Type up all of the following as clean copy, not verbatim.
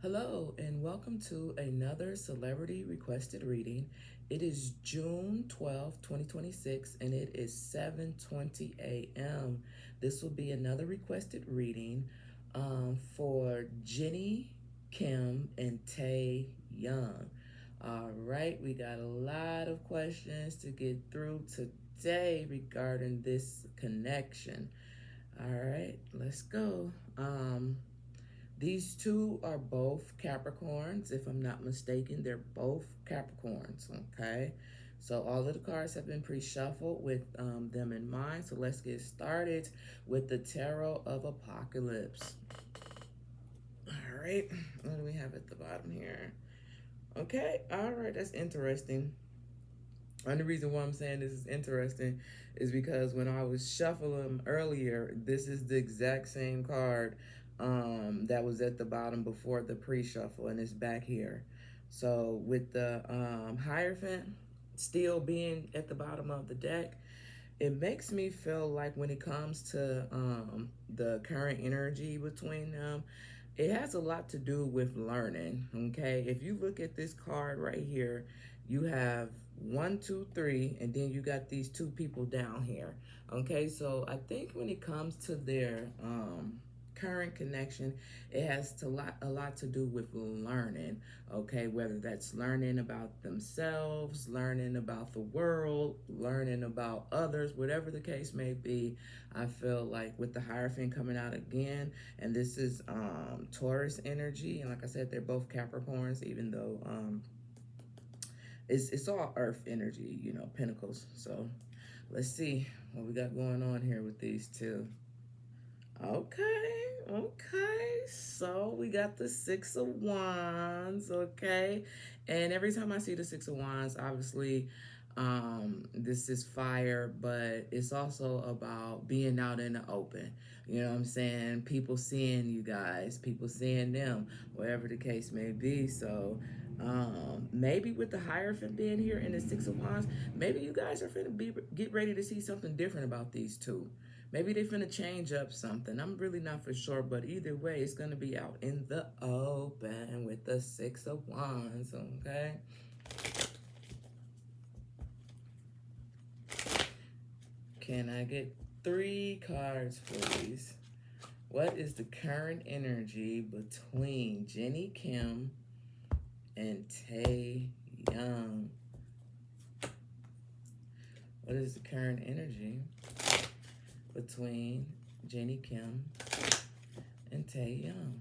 Hello, and welcome to another celebrity requested reading. It is June 12th, 2026, and it is 7:20 a.m. This will be another requested reading for Jennie, Kim, and Taehyung. All right, we got a lot of questions to get through today regarding this connection. All right, let's go. These two are both Capricorns, if I'm not mistaken. They're both Capricorns, okay? So all of the cards have been pre-shuffled with them in mind. So let's get started with the Tarot of Apocalypse. All right, what do we have at the bottom here? Okay, all right, that's interesting. And the reason why I'm saying this is interesting is because when I was shuffling earlier, this is the exact same card that was at the bottom before the pre-shuffle, and it's back here. So with the Hierophant still being at the bottom of the deck, it makes me feel like when it comes to the current energy between them, it has a lot to do with learning. Okay, if you look at this card right here, you have one, two, three, and then you got these two people down here. Okay, so I think when it comes to their current connection, it has a lot to do with learning. Okay, whether that's learning about themselves, learning about the world, learning about others, whatever the case may be. I feel like with the Hierophant coming out again, and this is Taurus energy, and like I said, they're both Capricorns, even though it's all Earth energy, you know, Pentacles. So let's see what we got going on here with these two. Okay. So we got the Six of Wands, okay? And every time I see the Six of Wands, obviously, this is fire, but it's also about being out in the open. You know what I'm saying? People seeing you guys, people seeing them, whatever the case may be. So, maybe with the Hierophant being here and the Six of Wands, maybe you guys are finna get ready to see something different about these two. Maybe they finna change up something. I'm really not for sure, but either way, it's gonna be out in the open with the Six of Wands, okay? Can I get 3 cards, please? What is the current energy between Jennie Kim and Taehyung? What is the current energy between Jennie Kim and Taehyung?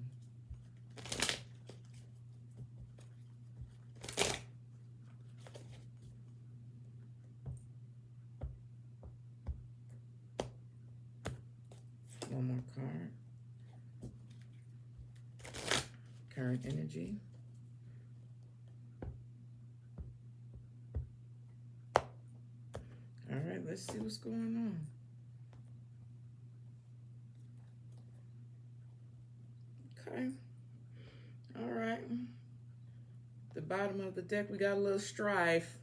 One more card. Current energy. All right, let's see what's going on. Okay. All right. The bottom of the deck, we got a little strife.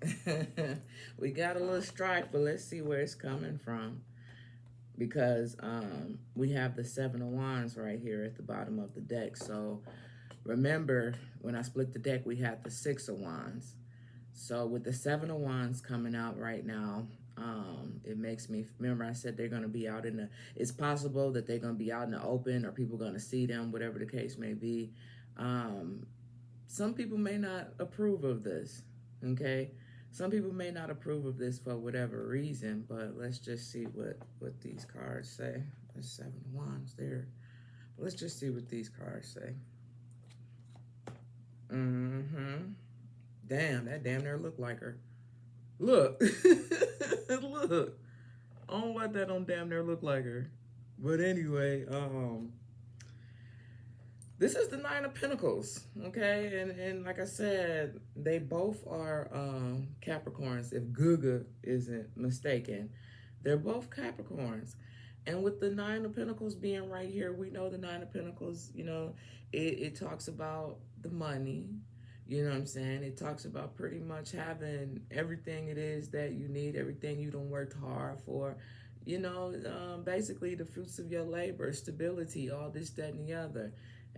We got a little strife, but let's see where it's coming from. Because we have the Seven of Wands right here at the bottom of the deck. So remember, when I split the deck, we had the Six of Wands. So with the Seven of Wands coming out right now, it makes me remember I said they're going to be out in the, it's possible that they're going to be out in the open or people going to see them, whatever the case may be. Some people may not approve of this, okay? Some people may not approve of this for whatever reason, but let's just see what these cards say. There's Seven of Wands there. But let's just see what these cards say. Damn, that damn near look like her. Look. Look. I don't want that on damn near look like her. But anyway, this is the Nine of Pentacles, okay? And like I said, they both are Capricorns, if Guga isn't mistaken. They're both Capricorns. And with the Nine of Pentacles being right here, we know the Nine of Pentacles, you know, it talks about the money. You know what I'm saying? It talks about pretty much having everything it is that you need, everything you done worked hard for. You know, basically the fruits of your labor, stability, all this, that, and the other.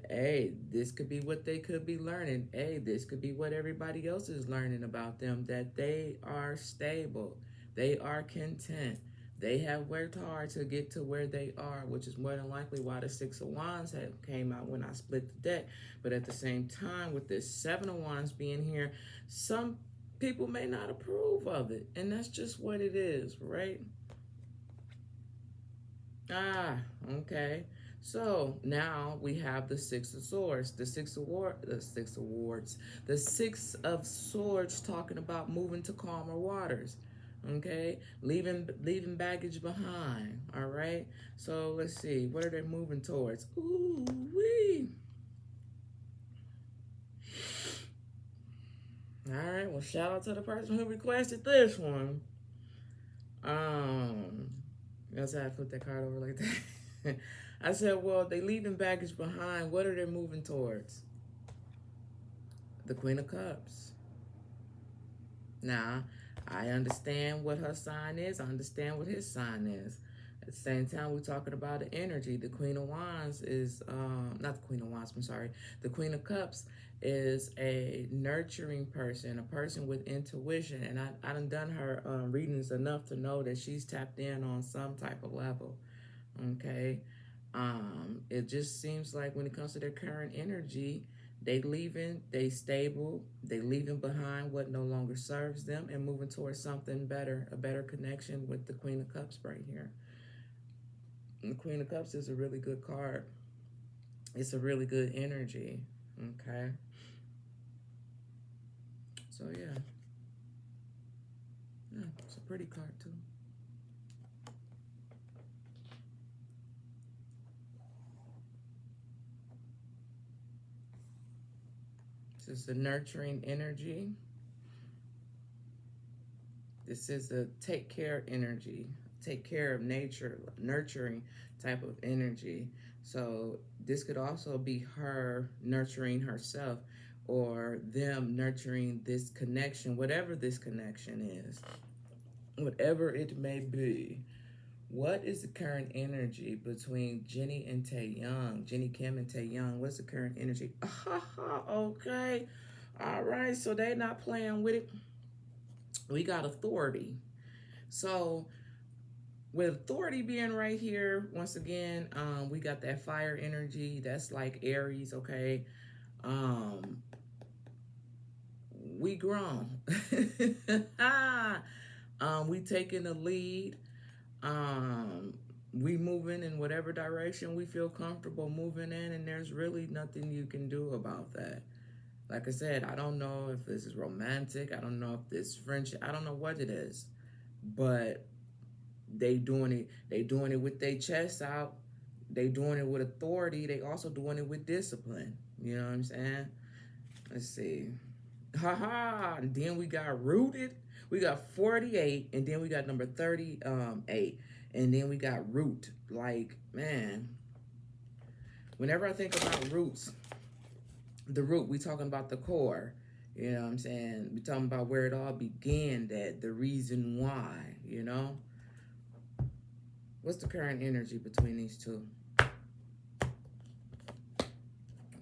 Hey, this could be what they could be learning. Hey, this could be what everybody else is learning about them, that they are stable, they are content, they have worked hard to get to where they are, which is more than likely why the Six of Wands had came out when I split the deck. But at the same time, with this Seven of Wands being here, some people may not approve of it, and that's just what it is, right? Ah, okay. So now we have the Six of Swords, the Six of Swords, talking about moving to calmer waters. Okay, leaving baggage behind. All right. So let's see, what are they moving towards? Ooh wee. All right. Well, shout out to the person who requested this one. Um, that's how I put that card over like that. I said, well, they leaving baggage behind. What are they moving towards? The Queen of Cups. Now, I understand what her sign is. I understand what his sign is. At the same time, we're talking about the energy. The Queen of Wands is, not the Queen of Wands, I'm sorry. The Queen of Cups is a nurturing person, a person with intuition. And I done her readings enough to know that she's tapped in on some type of level. Okay. It just seems like when it comes to their current energy, they stable, they leaving behind what no longer serves them and moving towards something better, a better connection with the Queen of Cups right here. And the Queen of Cups is a really good card. It's a really good energy. Okay. So yeah. Yeah, it's a pretty card too. This is a nurturing energy. This is a take care energy, take care of nature, nurturing type of energy. So this could also be her nurturing herself or them nurturing this connection, whatever this connection is, whatever it may be. What is the current energy between Jennie and Taehyung, Jennie Kim and Taehyung? What's the current energy? Okay. All right. So they not playing with it. We got authority. So with authority being right here, once again, we got that fire energy. That's like Aries, okay? Um, we grown. We taking the lead. Um, we moving in whatever direction we feel comfortable moving in, and there's really nothing you can do about that. Like I said, I don't know if this is romantic. I don't know if this friendship. I don't know what it is, but they doing it. They doing it with their chest out. They doing it with authority. They also doing it with discipline. You know what I'm saying? Let's see. Haha. And then we got rooted. We got 48, and then we got number 38, and then we got root. Like, man, whenever I think about roots, the root, we talking about the core. You know what I'm saying? We talking about where it all began, that the reason why, you know? What's the current energy between these two?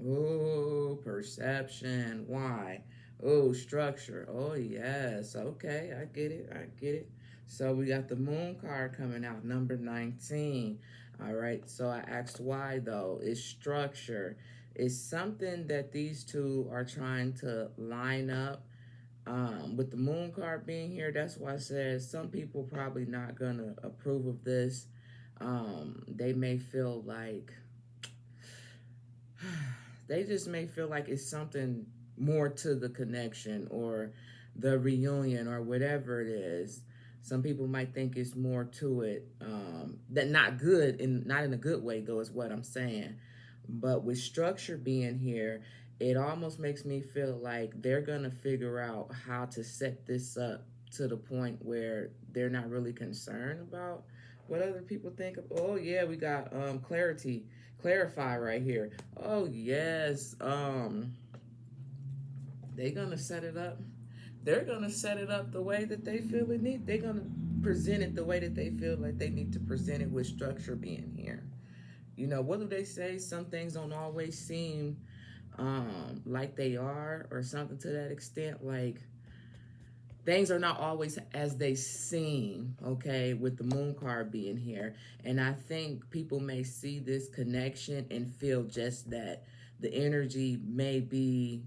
Oh, perception. Why? Oh, structure. Oh, yes. Okay, I get it. I get it. So we got the moon card coming out, number 19. All right. So I asked why, though. It's structure. It's something that these two are trying to line up. With the moon card being here, that's why I said some people probably not going to approve of this. They may feel like they just may feel like it's something more to the connection or the reunion or whatever it is. Some people might think it's more to it. That not good and not in a good way though is what I'm saying. But with structure being here, it almost makes me feel like they're gonna figure out how to set this up to the point where they're not really concerned about what other people think of. Oh yeah, we got clarify right here. Oh yes, they gonna set it up. They're gonna set it up the way that they feel it need. They're gonna present it the way that they feel like they need to present it with structure being here. what do they say? Some things don't always seem like they are, or something to that extent. Like, things are not always as they seem, okay, with the moon card being here. And I think people may see this connection and feel just that the energy may be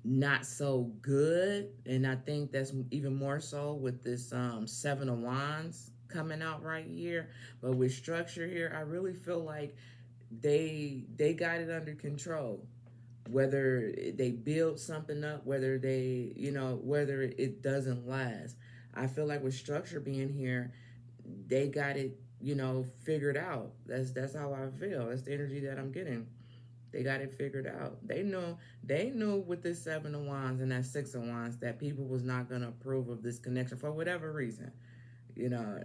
not so good. And I think that's even more so with this Seven of Wands coming out right here. But with structure here, I really feel like they got it under control. Whether they build something up, whether they, whether it doesn't last. I feel like with structure being here, they got it, figured out. That's how I feel. That's the energy that I'm getting. They got it figured out. They knew with this Seven of Wands and that Six of Wands that people was not gonna approve of this connection for whatever reason. You know,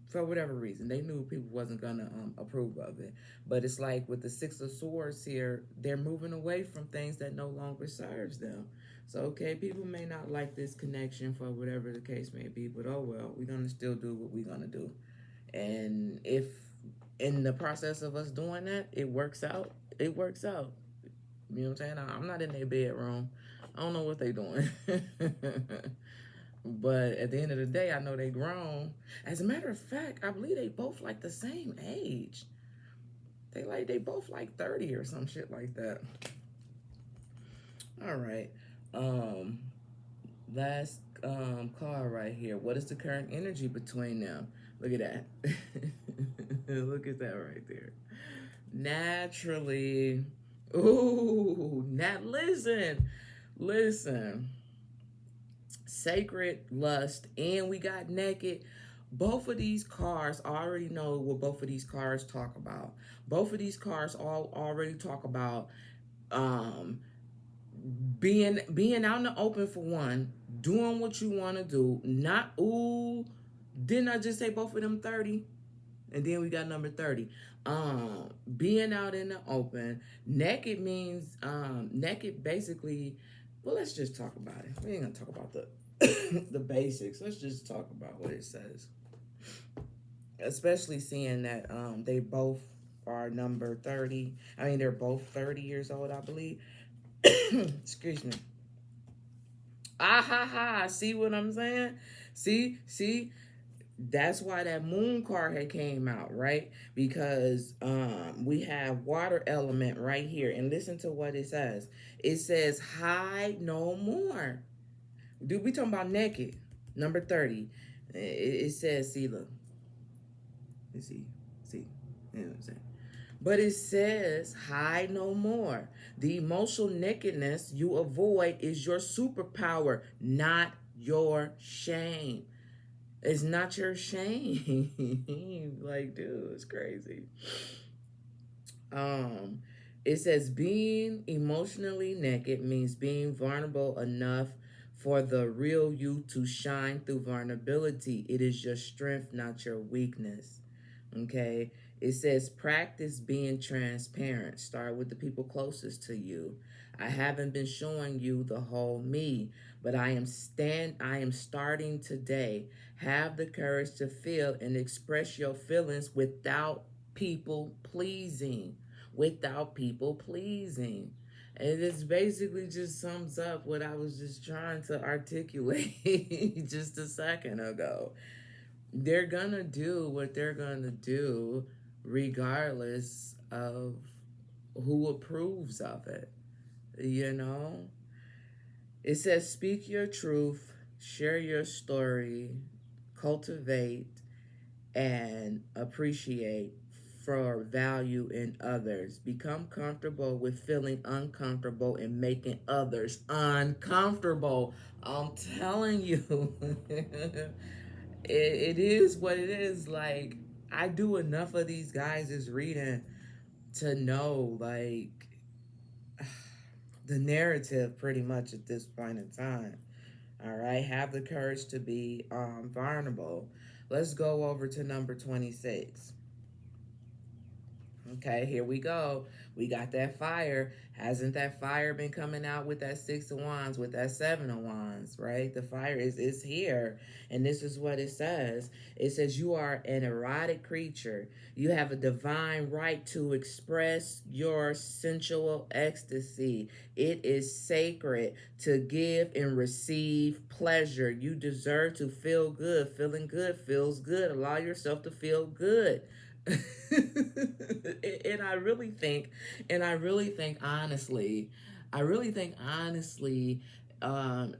for whatever reason, they knew people wasn't gonna approve of it. But it's like with the Six of Swords here, they're moving away from things that no longer serves them. So okay, people may not like this connection for whatever the case may be, but oh well, we're gonna still do what we're gonna do. And if in the process of us doing that, it works out, it works out. You know what I'm saying? I'm not in their bedroom. I don't know what they doing. But at the end of the day, I know they grown. As a matter of fact, I believe they both like the same age. They both like 30 or some shit like that. All right. Um last card right here. What is the current energy between them? Look at that. Look at that right there. Naturally. Ooh, not listen. Sacred, lust, and we got naked. Both of these cards, I already know what both of these cards talk about. Both of these cards all already talk about um being out in the open, for one, doing what you want to do. Not, ooh, didn't I just say both of them 30? And then we got number 30. Being out in the open. Naked means naked basically, well, let's just talk about it. We ain't gonna talk about the the basics. Let's just talk about what it says. Especially seeing that they both are number 30. I mean, they're both 30 years old, I believe. Excuse me. Ah ha ha. See what I'm saying? See, that's why that moon card had came out, right? Because we have water element right here. And listen to what it says. It says hide no more. Dude, we talking about naked. Number 30. It says, see, look. Let's see. See. You know what I'm saying? But it says, hide no more. The emotional nakedness you avoid is your superpower, not your shame. It's not your shame. Like, dude, it's crazy. Um, it says being emotionally naked means being vulnerable enough for the real you to shine through vulnerability. It is your strength, not your weakness. Okay. It says practice being transparent. Start with the people closest to you. I haven't been showing you the whole me, but I am starting today. Have the courage to feel and express your feelings without people pleasing. Without people pleasing. And this basically just sums up what I was just trying to articulate just a second ago. They're gonna do what they're gonna do regardless of who approves of it. You know? It says speak your truth, share your story, cultivate and appreciate for value in others. Become comfortable with feeling uncomfortable and making others uncomfortable. I'm telling you, it is what it is. Like, I do enough of these guys' reading to know, like, the narrative pretty much at this point in time. All right, have the courage to be vulnerable. Let's go over to number 26. Okay, here we go. We got that fire. Hasn't that fire been coming out with that Six of Wands, with that Seven of Wands, right? The fire is here. And this is what it says. It says, you are an erotic creature. You have a divine right to express your sensual ecstasy. It is sacred to give and receive pleasure. You deserve to feel good. Feeling good feels good. Allow yourself to feel good. And I really think honestly,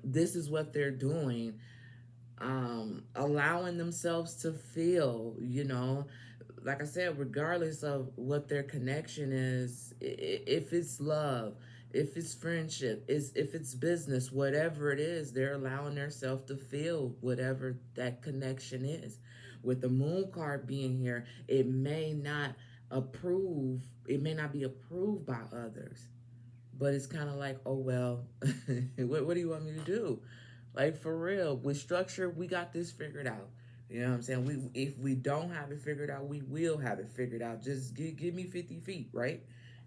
this is what they're doing, allowing themselves to feel, like I said, regardless of what their connection is, if it's love, if it's friendship, if it's business, whatever it is, they're allowing themselves to feel whatever that connection is. With the moon card being here, it may not be approved by others, but it's kind of like, oh well, what do you want me to do? Like, for real, with structure, we got this figured out. You know what I'm saying? If we don't have it figured out, we will have it figured out. Just give me 50 feet, right?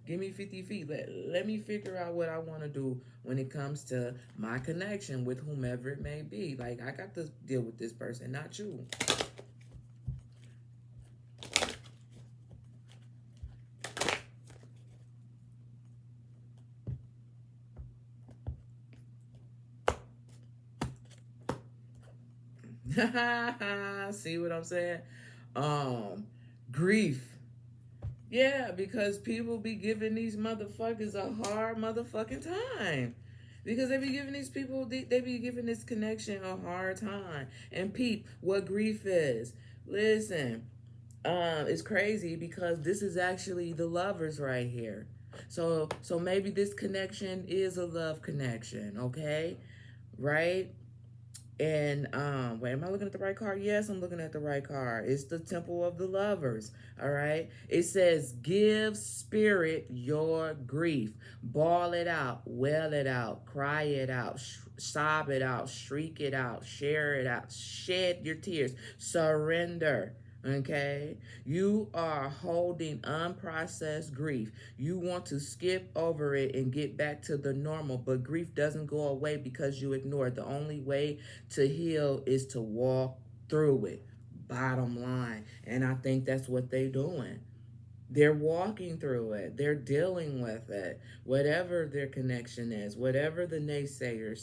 Give me 50 feet. Let me figure out what I want to do when it comes to my connection with whomever it may be. Like, I got to deal with this person, not you. See what I'm saying? Um, Grief. Yeah, because people be giving these motherfuckers a hard motherfucking time. Because they be giving these people, they be giving this connection a hard time. And peep, what grief is. Listen, it's crazy because this is actually the lovers right here. So maybe this connection is a love connection, okay? Right? And wait, am I looking at the right card? Yes, I'm looking at the right card. It's the Temple of the Lovers. All right. It says, give spirit your grief. Bawl it out, wail it out, cry it out, sob it out, shriek it out, share it out, shed your tears, surrender. Okay, you are holding unprocessed grief. You want to skip over it and get back to the normal, but grief doesn't go away because you ignore it. The only way to heal is to walk through it. Bottom line. And I think that's what they're doing. They're walking through it. They're dealing with it. Whatever their connection is, whatever the naysayer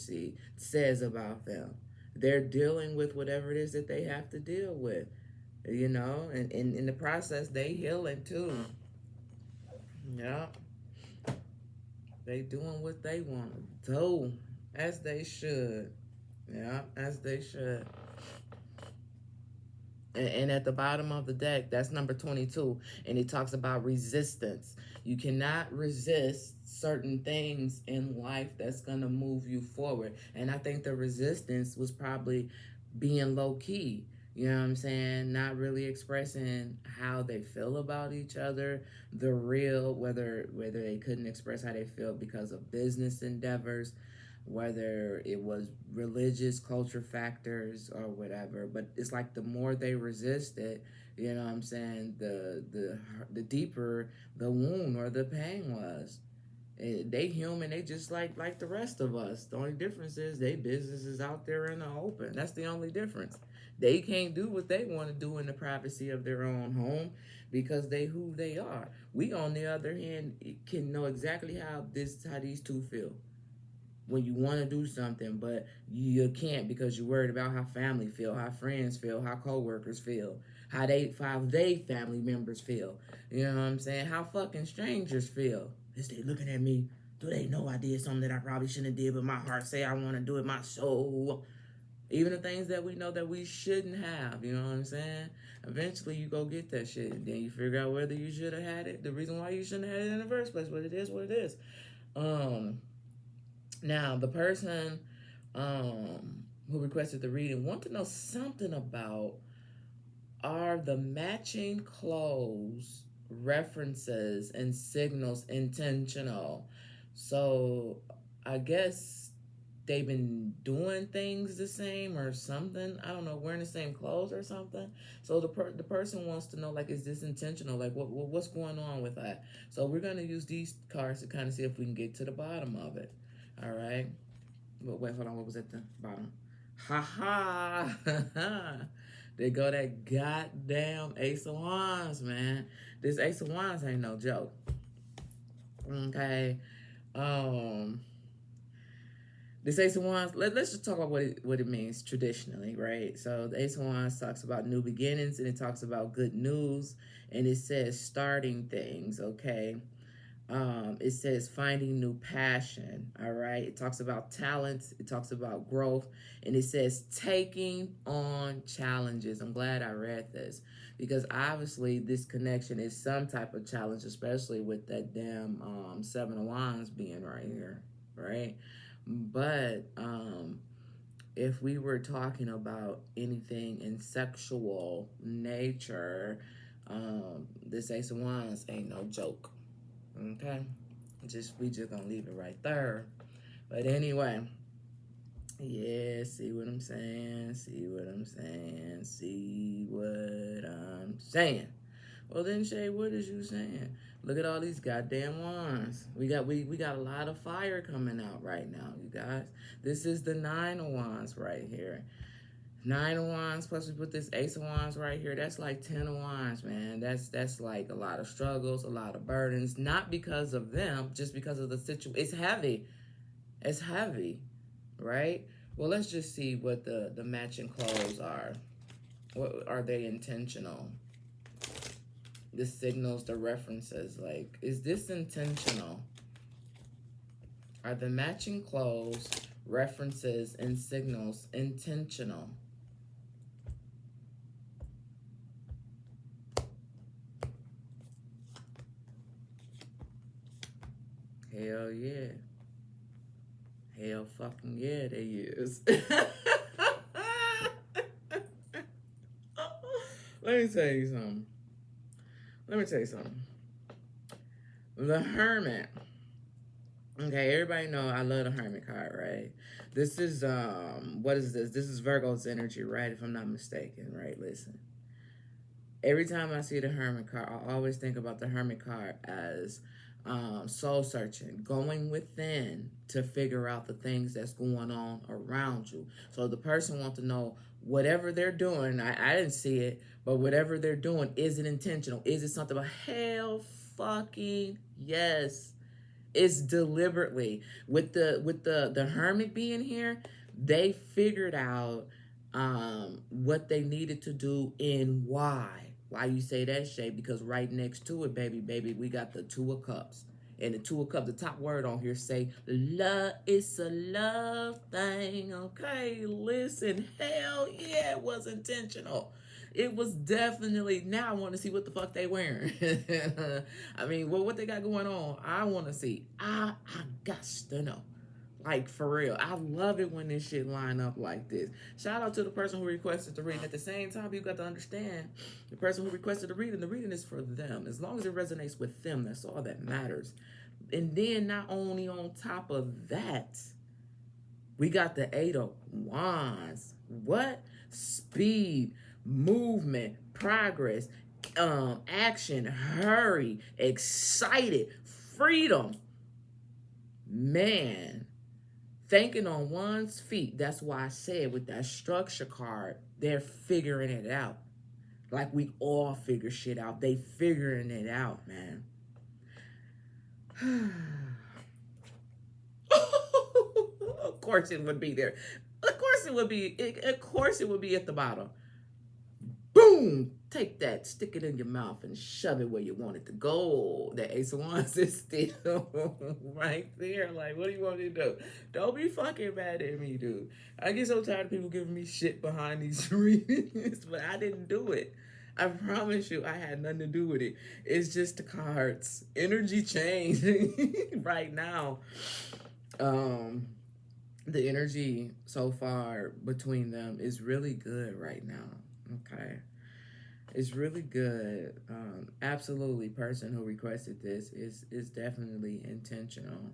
says about them, they're dealing with whatever it is that they have to deal with. And in the process, they healing too. Yeah, they doing what they want to do, as they should. Yeah, as they should. And at the bottom of the deck, that's number 22, and it talks about resistance. You cannot resist certain things in life that's gonna move you forward. And I think the resistance was probably being low key. You know what I'm saying? Not really expressing how they feel about each other, the real, whether they couldn't express how they feel because of business endeavors, whether it was religious culture factors or whatever. But it's like the more they resist it, you know what I'm saying, the deeper the wound or the pain was. They human, they just like the rest of us. The only difference is they business is out there in the open. That's the only difference. They can't do what they want to do in the privacy of their own home because they who they are. We, on the other hand, can know exactly how these two feel when you want to do something, but you can't because you're worried about how family feel, how friends feel, how coworkers feel, how they family members feel. You know what I'm saying? How fucking strangers feel. Is they looking at me? Do they know I did something that I probably shouldn't have did, but my heart say I want to do it, my soul. Even the things that we know that we shouldn't have, you know what I'm saying? Eventually you go get that shit. And then you figure out whether you should have had it, the reason why you shouldn't have had it in the first place, but it is what it is. Now, the person who requested the reading want to know something about, are the matching clothes, references, and signals intentional? So, I guess they've been doing things the same or something. I don't know, wearing the same clothes or something. So the person wants to know, like, is this intentional? Like, what's going on with that? So we're gonna use these cards to kind of see if we can get to the bottom of it. All right. But wait, hold on. What was at the bottom? Ha ha! They go that goddamn Ace of Wands, man. This Ace of Wands ain't no joke. Okay. Um, this Ace of Wands, let's just talk about what it means traditionally, right? So the Ace of Wands talks about new beginnings, and it talks about good news, and it says starting things, okay? It says finding new passion, all right? It talks about talents, it talks about growth, and it says taking on challenges. I'm glad I read this because obviously this connection is some type of challenge, especially with that damn Seven of Wands being right here, right? But if we were talking about anything in sexual nature, this Ace of Wands ain't no joke. Okay, we just gonna leave it right there. But anyway, yeah, see what I'm saying? See what I'm saying? See what I'm saying? Well then, Shay, what is you saying? Look at all these goddamn wands. We got a lot of fire coming out right now, you guys. This is the Nine of Wands right here. Nine of Wands plus we put this Ace of Wands right here. That's like 10 of Wands, man. That's like a lot of struggles, a lot of burdens. Not because of them, just because of the situation. It's heavy. It's heavy, right? Well, let's just see what the matching clothes are. What are they intentional? The signals, the references. Like, is this intentional? Are the matching clothes, references, and signals intentional? Hell yeah. Hell fucking yeah, they is. Let me tell you something. Let me tell you something. The Hermit. Okay, everybody know I love the Hermit card, right? This is what is this? This is Virgo's energy, right? If I'm not mistaken, right? Listen. Every time I see the Hermit card, I always think about the Hermit card as soul searching, going within to figure out the things that's going on around you. So the person wants to know whatever they're doing. I didn't see it, but whatever they're doing, is it intentional? Is it something about hell fucking yes? It's deliberately with the hermit being here. They figured out what they needed to do and why. Why you say that, Shay? Because right next to it, baby, we got the Two of Cups. And the Two of Cups, the top word on here say, love, it's a love thing, okay? Listen, hell yeah, it was intentional. It was definitely, now I want to see what the fuck they wearing. I mean, what they got going on, I want to see. I got to know. Like, for real. I love it when this shit line up like this. Shout out to the person who requested the reading. At the same time, you got to understand, the person who requested the reading is for them. As long as it resonates with them, that's all that matters. And then not only on top of that, we got the Eight of Wands. What? Speed, movement, progress, action, hurry, excited, freedom. Man, thinking on one's feet. That's why I said with that structure card, they're figuring it out. Like we all figure shit out. They figuring it out, man. Of course it would be there. Of course it would be. Of course it would be at the bottom. Boom! Take that, stick it in your mouth, and shove it where you want it to go. The Ace of Wands is still right there. Like, what do you want me to do? Don't be fucking mad at me, dude. I get so tired of people giving me shit behind these readings, but I didn't do it. I promise you, I had nothing to do with it. It's just the cards. Energy changing right now. The energy so far between them is really good right now. Okay. It's really good. Absolutely, person who requested this is definitely intentional.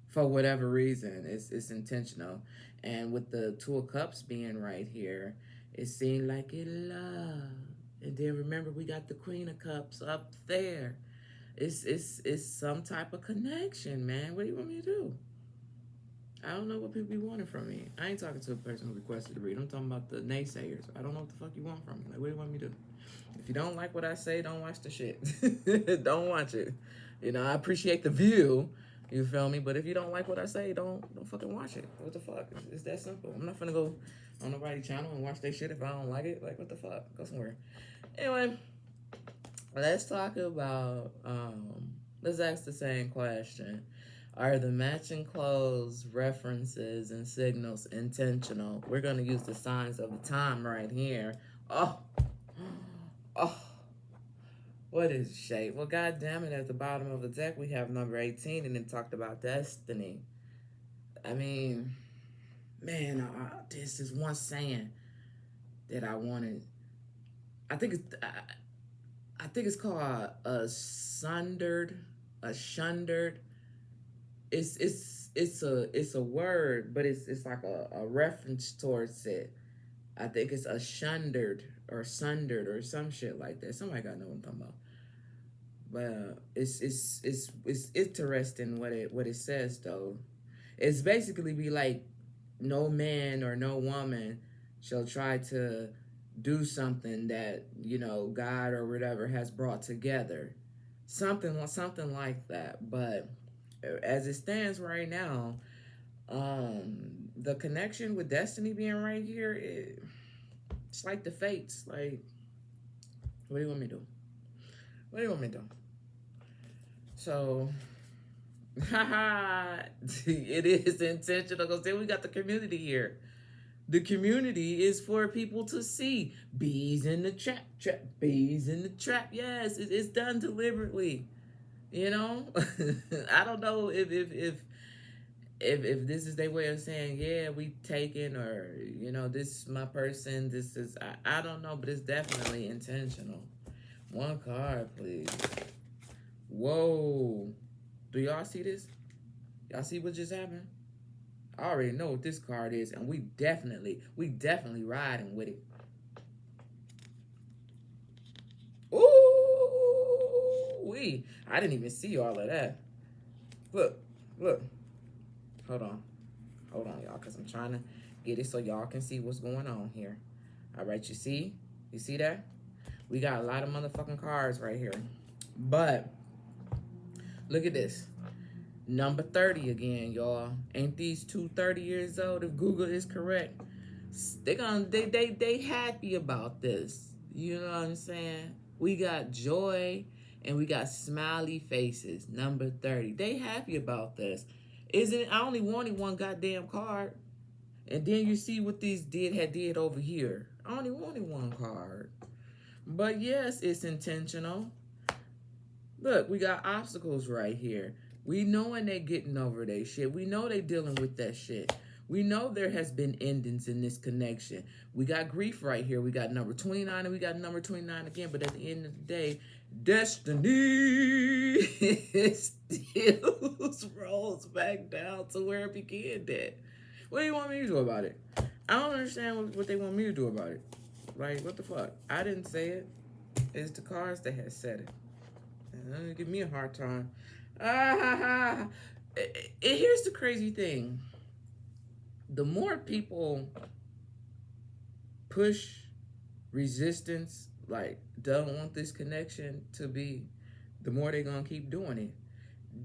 For whatever reason, it's intentional. And with the Two of Cups being right here, it seemed like it love. And then remember, we got the Queen of Cups up there. It's some type of connection, man. What do you want me to do? I don't know what people be wanting from me. I ain't talking to a person who requested to read. I'm talking about the naysayers. I don't know what the fuck you want from me. Like, what do you want me to do? If you don't like what I say, don't watch the shit. Don't watch it. You know, I appreciate the view. You feel me? But if you don't like what I say, don't fucking watch it. What the fuck? It's that simple. I'm not finna go on nobody's channel and watch their shit if I don't like it. Like, what the fuck? Go somewhere. Anyway, let's talk about. Let's ask the same question. Are the matching clothes, references, and signals intentional? We're gonna use the signs of the time right here. Oh, oh. What is shape? Well, god damn it, at the bottom of the deck we have number 18 and it talked about destiny. I mean, man, this is one saying that I wanted. I think it's I think it's called a sundered, a shundered. It's a word, but it's like a reference towards it. I think it's a shundered or sundered or some shit like that. Somebody gotta know what I'm talking about. But it's interesting what it says though. It's basically be like no man or no woman shall try to do something that God or whatever has brought together, something like that. But as it stands right now, the connection with destiny being right here, it's like the fates. Like, what do you want me to do? What do you want me to do? So, it is intentional because then we got the community here. The community is for people to see. Bees in the trap, bees in the trap. Yes, it's done deliberately. You know, I don't know if this is their way of saying, yeah, we taken, or this is my person. This is I don't know, but it's definitely intentional. One card, please. Whoa. Do y'all see this? Y'all see what just happened? I already know what this card is, and we definitely riding with it. Ooh, I didn't even see all of that. Look. Hold on, y'all, because I'm trying to get it so y'all can see what's going on here. All right, you see that? We got a lot of motherfucking cards right here, but look at this. Number 30 again, y'all. Ain't these two 30 years old? If Google is correct, they happy about this. You know what I'm saying? We got joy and we got smiley faces. Number 30. They happy about this. Isn't it? I only wanted one goddamn card. And then you see what these had did over here. I only wanted one card. But yes, it's intentional. Look, we got obstacles right here. We knowing they getting over their shit. We know they dealing with that shit. We know there has been endings in this connection. We got grief right here. We got number 29 and we got number 29 again. But at the end of the day, destiny still rolls back down to where it began at. What do you want me to do about it? I don't understand what they want me to do about it. Like, what the fuck? I didn't say it. It's the cards that had said it. Give me a hard time. Here's the crazy thing. The more people push resistance, like don't want this connection to be, the more they're gonna keep doing it.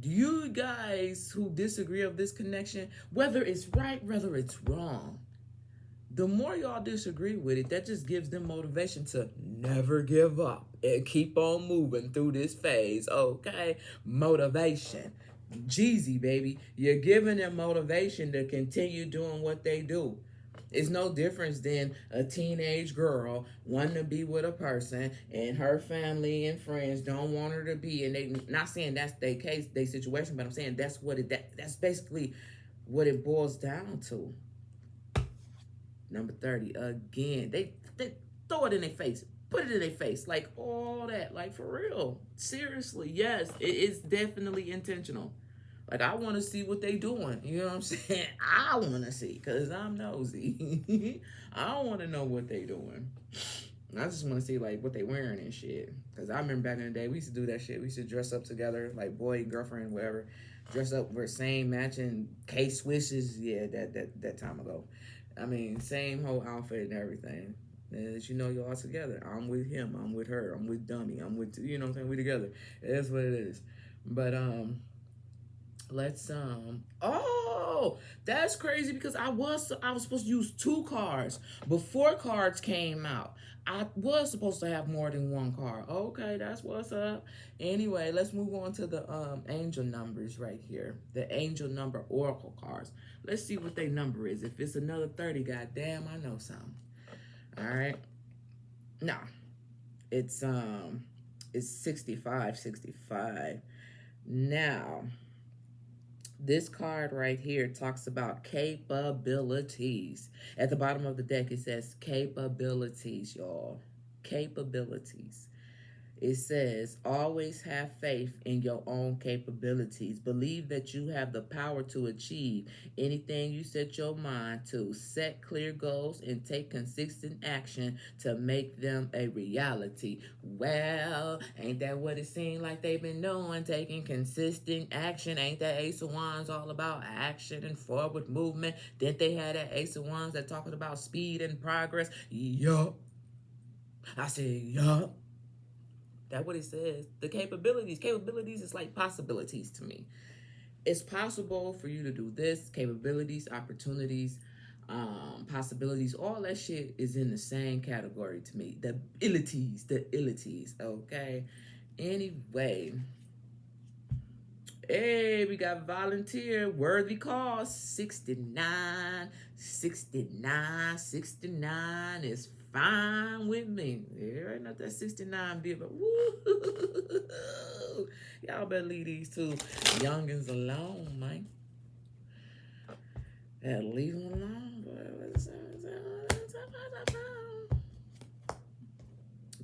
You guys who disagree of this connection, whether it's right, whether it's wrong, the more y'all disagree with it, that just gives them motivation to never give up and keep on moving through this phase. Okay? Motivation. Jeezy, baby. You're giving them motivation to continue doing what they do. It's no difference than a teenage girl wanting to be with a person and her family and friends don't want her to be. And they not saying that's their case, their situation, but I'm saying that's basically what it boils down to. Number 30 again. They throw it in their face. Put it in their face. Like all that. Like for real. Seriously. Yes. It's definitely intentional. Like, I want to see what they doing. You know what I'm saying? I want to see because I'm nosy. I want to know what they doing. I just want to see like what they wearing and shit. Because I remember back in the day, we used to do that shit. We used to dress up together, like boy, girlfriend, whatever. Dress up, wear same matching K swishes. Yeah, that time ago. I mean, same whole outfit and everything. And as you know, you're all together. I'm with him. I'm with her. I'm with Dummy. I'm with, you know what I'm saying? We together. That's what it is. But let's oh, that's crazy because I was supposed to use two cards before cards came out. I was supposed to have more than one card. Okay, that's what's up. Anyway, let's move on to the angel numbers right here. The angel number oracle cards. Let's see what their number is. If it's another 30, goddamn, I know something. All right. No. It's 65, 65. Now, this card right here talks about capabilities. At the bottom of the deck, it says capabilities, y'all. Capabilities. It says, always have faith in your own capabilities. Believe that you have the power to achieve anything you set your mind to. Set clear goals and take consistent action to make them a reality. Well, ain't that what it seemed like they've been doing? Taking consistent action. Ain't that Ace of Wands all about action and forward movement? Didn't they have that Ace of Wands that talking about speed and progress? Yup. I said, yup. That's what it says. The capabilities. Capabilities is like possibilities to me. It's possible for you to do this. Capabilities, opportunities, possibilities. All that shit is in the same category to me. The abilities. The abilities. Okay. Anyway. Hey, we got volunteer. Worthy cause. 69. 69. 69 is fine with me. Yeah, ain't not that 69 be about. Woo! Y'all better leave these two youngins alone, man. Yeah, leave them alone.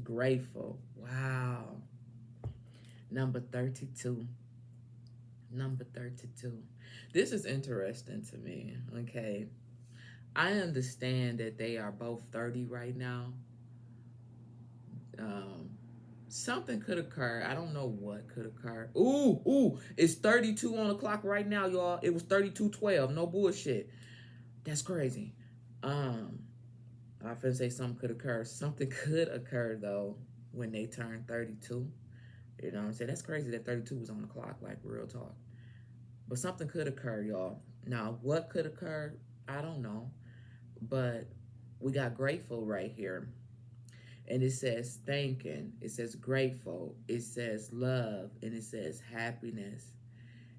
Grateful. Wow. Number 32. Number 32. This is interesting to me. Okay. I understand that they are both 30 right now. Something could occur. I don't know what could occur. Ooh, it's 32 on the clock right now, y'all. It was 32:12. No bullshit. That's crazy. I finna say something could occur. Something could occur though when they turn 32. You know what I'm saying? That's crazy that 32 was on the clock, like real talk. But something could occur, y'all. Now, what could occur? I don't know. But we got grateful right here. And it says thanking, it says grateful, it says love, and it says happiness.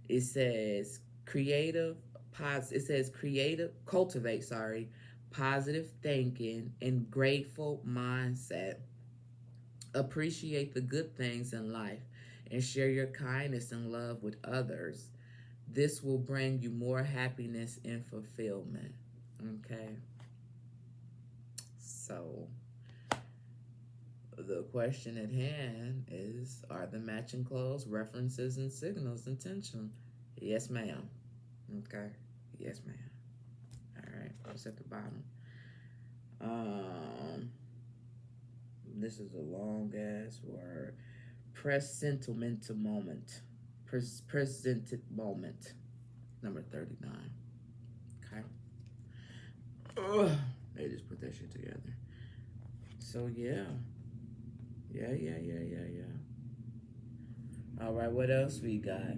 It says cultivate, positive thinking and grateful mindset. Appreciate the good things in life and share your kindness and love with others. This will bring you more happiness and fulfillment. Okay. So, the question at hand is, are the matching clothes, references, and signals intentional? Yes, ma'am. Okay. Yes, ma'am. All right. What's at the bottom? This is a long ass word. Presentimental moment. Presented moment. Number 39. Okay. Ugh. They just put that shit together. So, yeah. Yeah. All right, what else we got?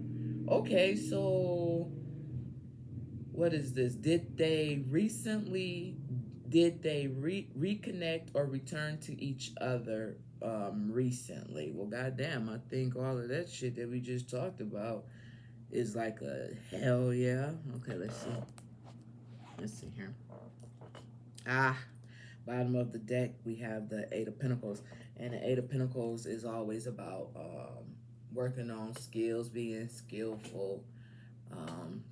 Okay, so what is this? Did they reconnect or return to each other recently? Well, goddamn, I think all of that shit that we just talked about is like a hell yeah. Okay, let's see. Let's see here. Bottom of the deck, we have the Eight of Pentacles. And the Eight of Pentacles is always about working on skills, being skillful,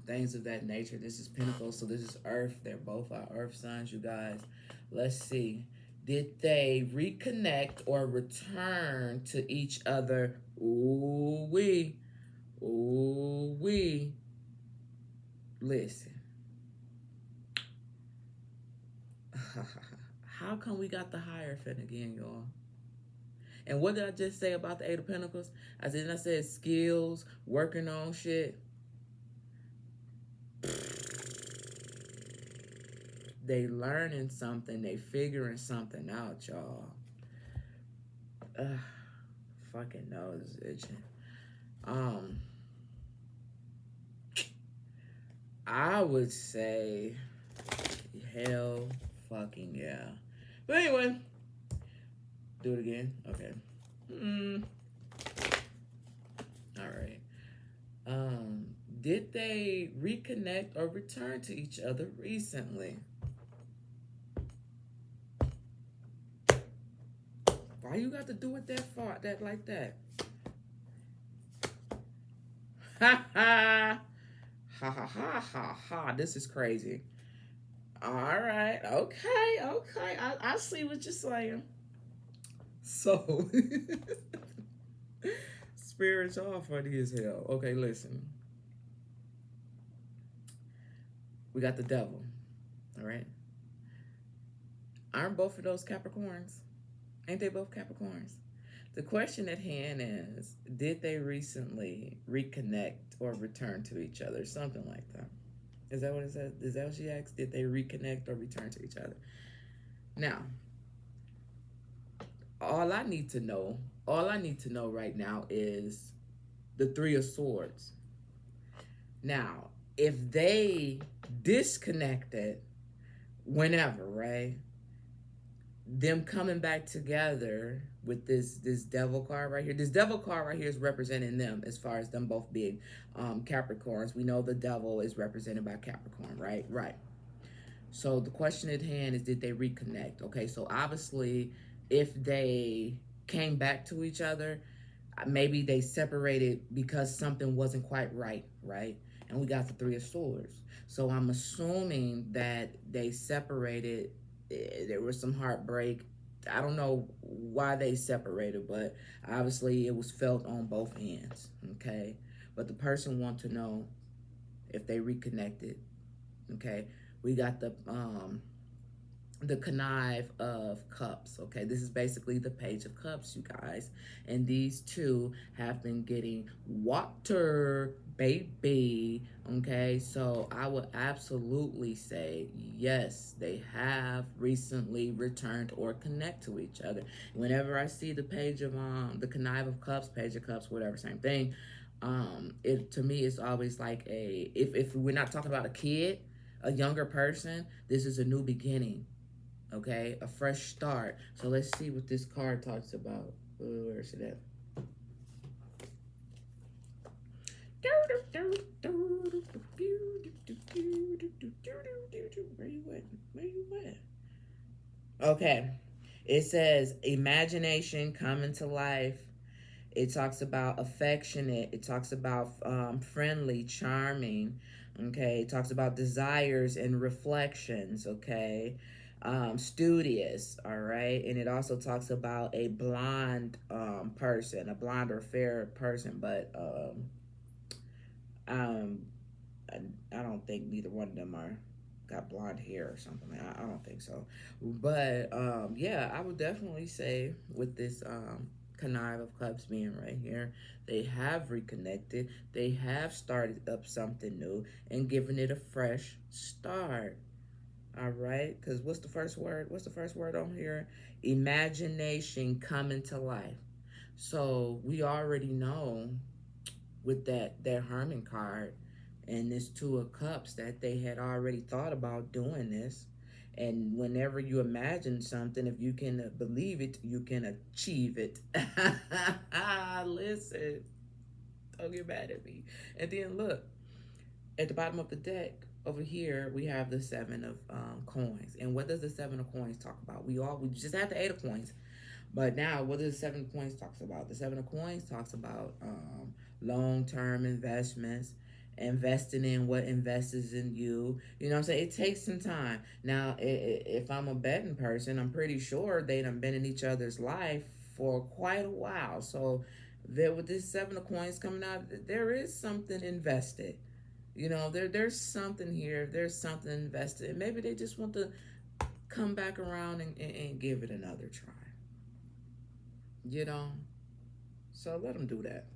things of that nature. This is Pentacles, so this is Earth. They're both our Earth signs, you guys. Let's see. Did they reconnect or return to each other? Ooh-wee. Ooh-wee. Listen. How come we got the Hierophant again, y'all? And what did I just say about the Eight of Pentacles? I said skills, working on shit. They learning something. They figuring something out, y'all. Ugh, fucking nose is itching. I would say hell fucking yeah. But anyway, do it again. Okay. All right. Did they reconnect or return to each other recently? Why you got to do it that far, that like that? Ha ha. Ha ha ha ha ha. This is crazy. All right. Okay. I see what you're saying. So, spirits are funny as hell. Okay, listen. We got the devil. All right. Aren't both of those Capricorns? Ain't they both Capricorns? The question at hand is, did they recently reconnect or return to each other? Something like that. Is that what it says? Is that what she asked? Did they reconnect or return to each other? Now, all I need to know right now is the Three of Swords. Now, if they disconnected whenever, right? Them coming back together with this devil card right here. This devil card right here is representing them as far as them both being Capricorns. We know the devil is represented by Capricorn, right? Right. So the question at hand is, did they reconnect? Okay, so obviously if they came back to each other, maybe they separated because something wasn't quite right, right? And we got the Three of Swords. So I'm assuming that they separated. There was some heartbreak. I don't know why they separated, but obviously it was felt on both ends, okay? But the person wants to know if they reconnected, okay? We got the Connive of Cups, okay? This is basically the Page of Cups, you guys. And these two have been getting water, baby, okay? So I would absolutely say, yes, they have recently returned or connect to each other. Whenever I see the Page of, the Connive of Cups, Page of Cups, whatever, same thing, it to me, it's always like if we're not talking about a kid, a younger person, this is a new beginning. Okay, a fresh start. So let's see what this card talks about. Where is it at? Where you at? Where you at? Okay, it says imagination coming to life. It talks about affectionate. It talks about friendly, charming. Okay, it talks about desires and reflections. Okay, studious. All right, and it also talks about a blonde person, a blonde or fair person, but um, I don't think neither one of them are got blonde hair or something. I don't think so. But yeah, I would definitely say with this Connive of Cups being right here, they have reconnected. They have started up something new and given it a fresh start. All right, because what's the first word? What's the first word on here? Imagination coming to life. So we already know with that Hermit card and this Two of Cups that they had already thought about doing this. And whenever you imagine something, if you can believe it, you can achieve it. Listen, don't get mad at me. And then look, at the bottom of the deck, over here, we have the Seven of Coins. And what does the Seven of Coins talk about? We just had the Eight of Coins. But now, what does the Seven of Coins talks about? The Seven of Coins talks about long-term investments, investing in what invests in you. You know what I'm saying? It takes some time. Now, if I'm a betting person, I'm pretty sure they done been in each other's life for quite a while. So, there with this Seven of Coins coming out, there is something invested. There's something here. There's something invested. And maybe they just want to come back around and give it another try. You know? So let them do that.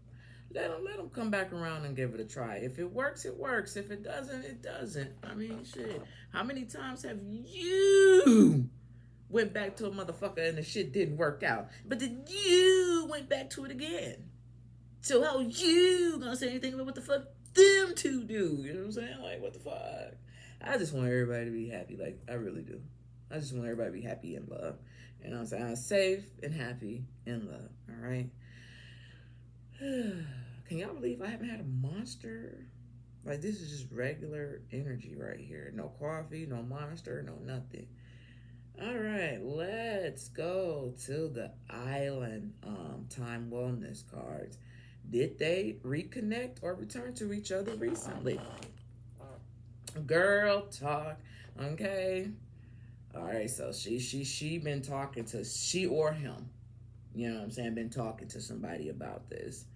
Let them come back around and give it a try. If it works, it works. If it doesn't, it doesn't. I mean, shit. How many times have you went back to a motherfucker and the shit didn't work out? But then you went back to it again. So how you gonna say anything about what the fuck them two do? You know what I'm saying? Like, what the fuck? I just want everybody to be happy. Like, I really do. I just want everybody to be happy in love. You know what I'm saying? I'm safe and happy in love. All right? Can y'all believe I haven't had a monster? Like, this is just regular energy right here. No coffee, no monster, no nothing. All right, let's go to the island time wellness cards. Did they reconnect or return to each other recently? Girl talk. Okay. All right, so she been talking to, she or him, you know what I'm saying, been talking to somebody about this.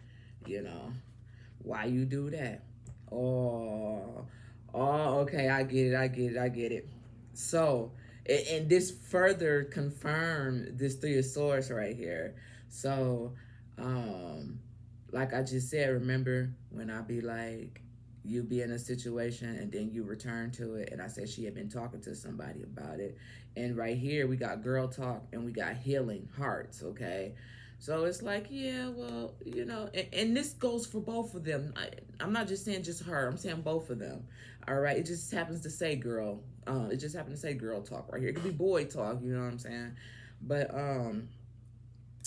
You know, why you do that? Oh, okay, I get it. So, and this further confirmed this Three of Swords right here. So, um, like I just said, remember when I be like, you be in a situation and then you return to it, and I said she had been talking to somebody about it, and right here we got girl talk and we got healing hearts. Okay, so it's like, yeah, well, and this goes for both of them. I'm not just saying just her. I'm saying both of them. All right. It just happens to say girl. It just happened to say girl talk right here. It could be boy talk. You know what I'm saying? But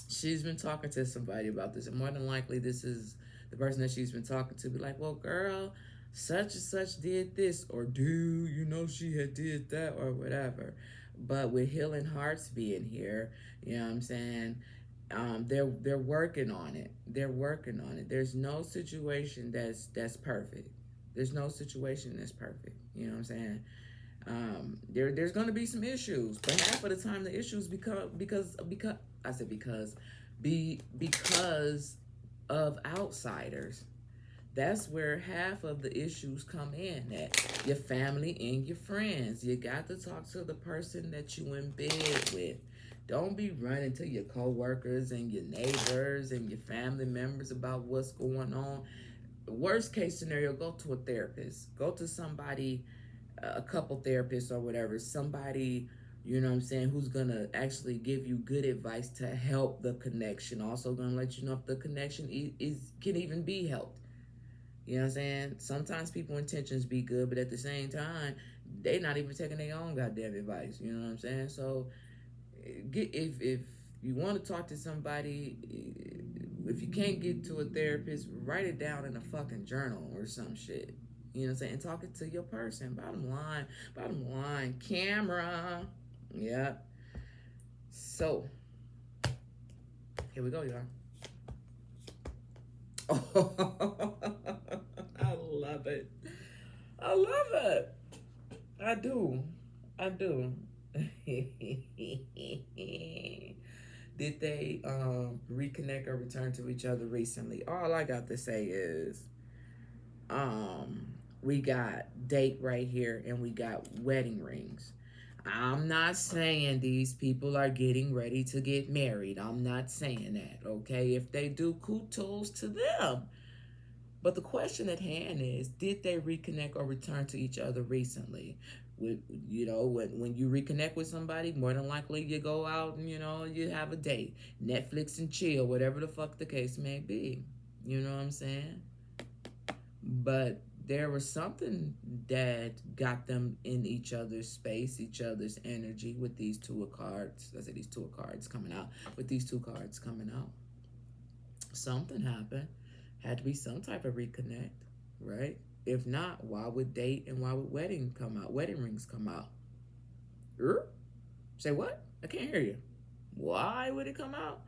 she's been talking to somebody about this, and more than likely, this is the person that she's been talking to. Be like, well, girl, such and such did this, or dude, she had did that, or whatever. But with healing hearts being here, you know what I'm saying? They're working on it. They're working on it. There's no situation that's perfect. There's no situation that's perfect. You know what I'm saying? There's going to be some issues, but half of the time the issues because I said because of outsiders. That's where half of the issues come in, that your family and your friends. You got to talk to the person that you in bed with. Don't be running to your coworkers and your neighbors and your family members about what's going on. Worst case scenario, go to a therapist. Go to somebody, a couple therapists or whatever. Somebody, you know what I'm saying, who's going to actually give you good advice to help the connection. Also going to let you know if the connection can even be helped. You know what I'm saying? Sometimes people intentions be good, but at the same time, they not even taking their own goddamn advice. You know what I'm saying? So if you want to talk to somebody, if you can't get to a therapist, write it down in a fucking journal or some shit. You know what I'm saying? And talk it to your person. Bottom line, camera. Yeah. So, here we go, y'all. Oh, I love it. I love it. I do. Did they reconnect or return to each other recently? All I got to say is we got date right here and we got wedding rings. I'm not saying these people are getting ready to get married. I'm not saying that, okay? If they do, kudos to them. But the question at hand is, did they reconnect or return to each other recently? When you reconnect with somebody, more than likely you go out and, you have a date. Netflix and chill, whatever the fuck the case may be. You know what I'm saying? But there was something that got them in each other's space, each other's energy with these two of cards. I said these two of cards coming out. With these two cards coming out. Something happened. Had to be some type of reconnect, right? If not, why would date and why would wedding come out? Wedding rings come out. Say what? I can't hear you. Why would it come out?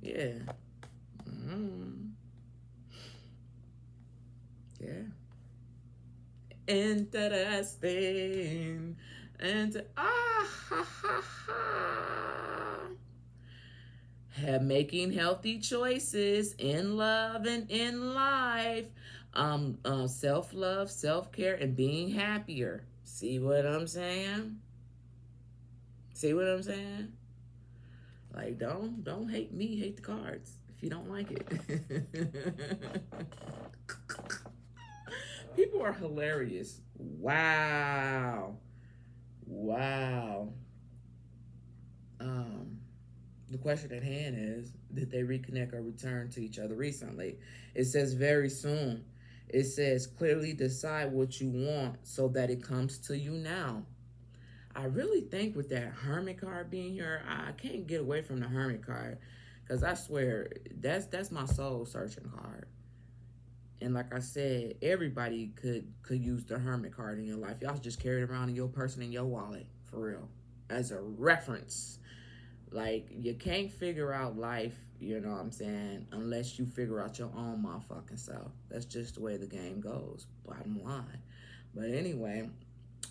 Yeah. Yeah. Interesting. And making healthy choices in love and in life. Self-love, self-care, and being happier. See what I'm saying? See what I'm saying? Like, don't hate me, hate the cards if you don't like it. People are hilarious. Wow. Wow. Um, the question at hand is, did they reconnect or return to each other recently? It says very soon. It says clearly decide what you want so that it comes to you now. I really think with that Hermit card being here, I can't get away from the Hermit card, because I swear that's my soul searching card. And like I said, everybody could use the Hermit card in your life. Y'all should just carry it around in your person in your wallet, for real, as a reference. Like, you can't figure out life, you know what I'm saying, unless you figure out your own motherfucking self. That's just the way the game goes, bottom line. But anyway,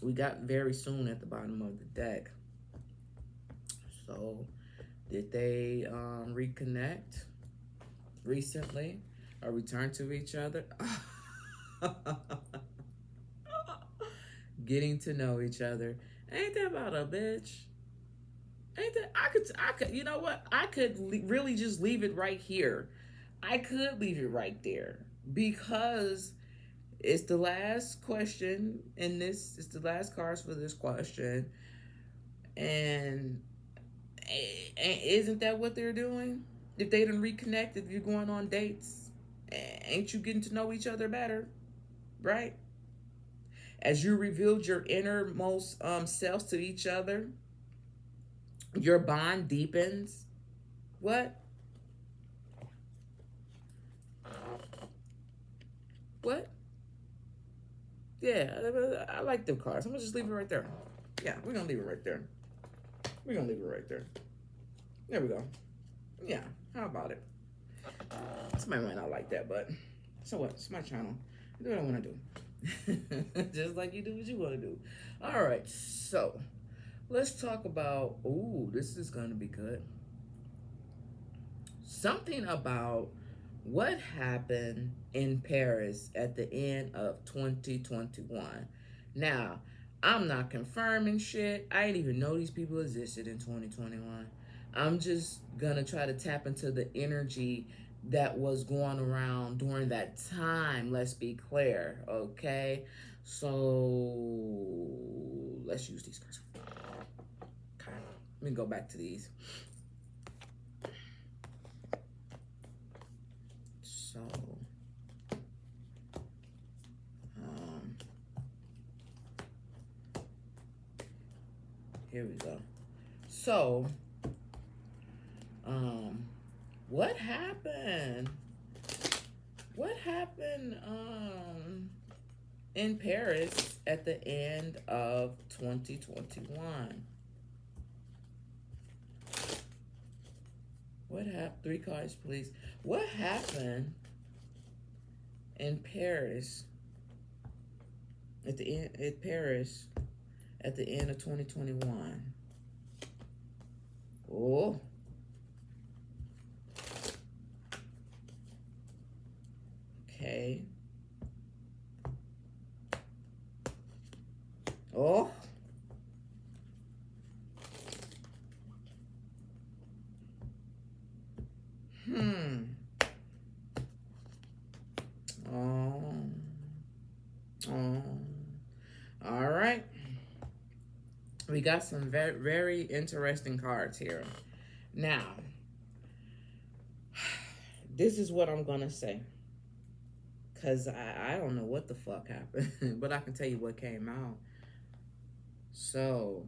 we got very soon at the bottom of the deck. So, did they reconnect recently or return to each other? Getting to know each other. Ain't that about a bitch? Ain't that? I could. You know what? I could really just leave it right here. I could leave it right there because it's the last question in this. It's the last cards for this question, and isn't that what they're doing? If they didn't reconnect, if you're going on dates, ain't you getting to know each other better, right? As you revealed your innermost selves to each other, your bond deepens. What? What? Yeah, I like them cards. I'm gonna just leave it right there. Yeah, we're gonna leave it right there. We're gonna leave it right there. There we go. Yeah, how about it? Somebody might not like that, but so what? It's my channel. I do what I want to do. Just like you do what you want to do. All right, so let's talk about. Ooh, this is gonna be good. Something about what happened in Paris at the end of 2021. Now, I'm not confirming shit. I didn't even know these people existed in 2021. I'm just gonna try to tap into the energy that was going around during that time. Let's be clear, okay? So let's use these cards. Okay, let me go back to these. So, here we go. So, what happened? What happened in Paris at the end of 2021? What happened? 3 cards, please. What happened in Paris at the end? At Paris at the end of 2021. Oh. Okay. Oh. Oh. Oh. All right. We got some very, very interesting cards here. Now, this is what I'm going to say. Because I don't know what the fuck happened. But I can tell you what came out. So,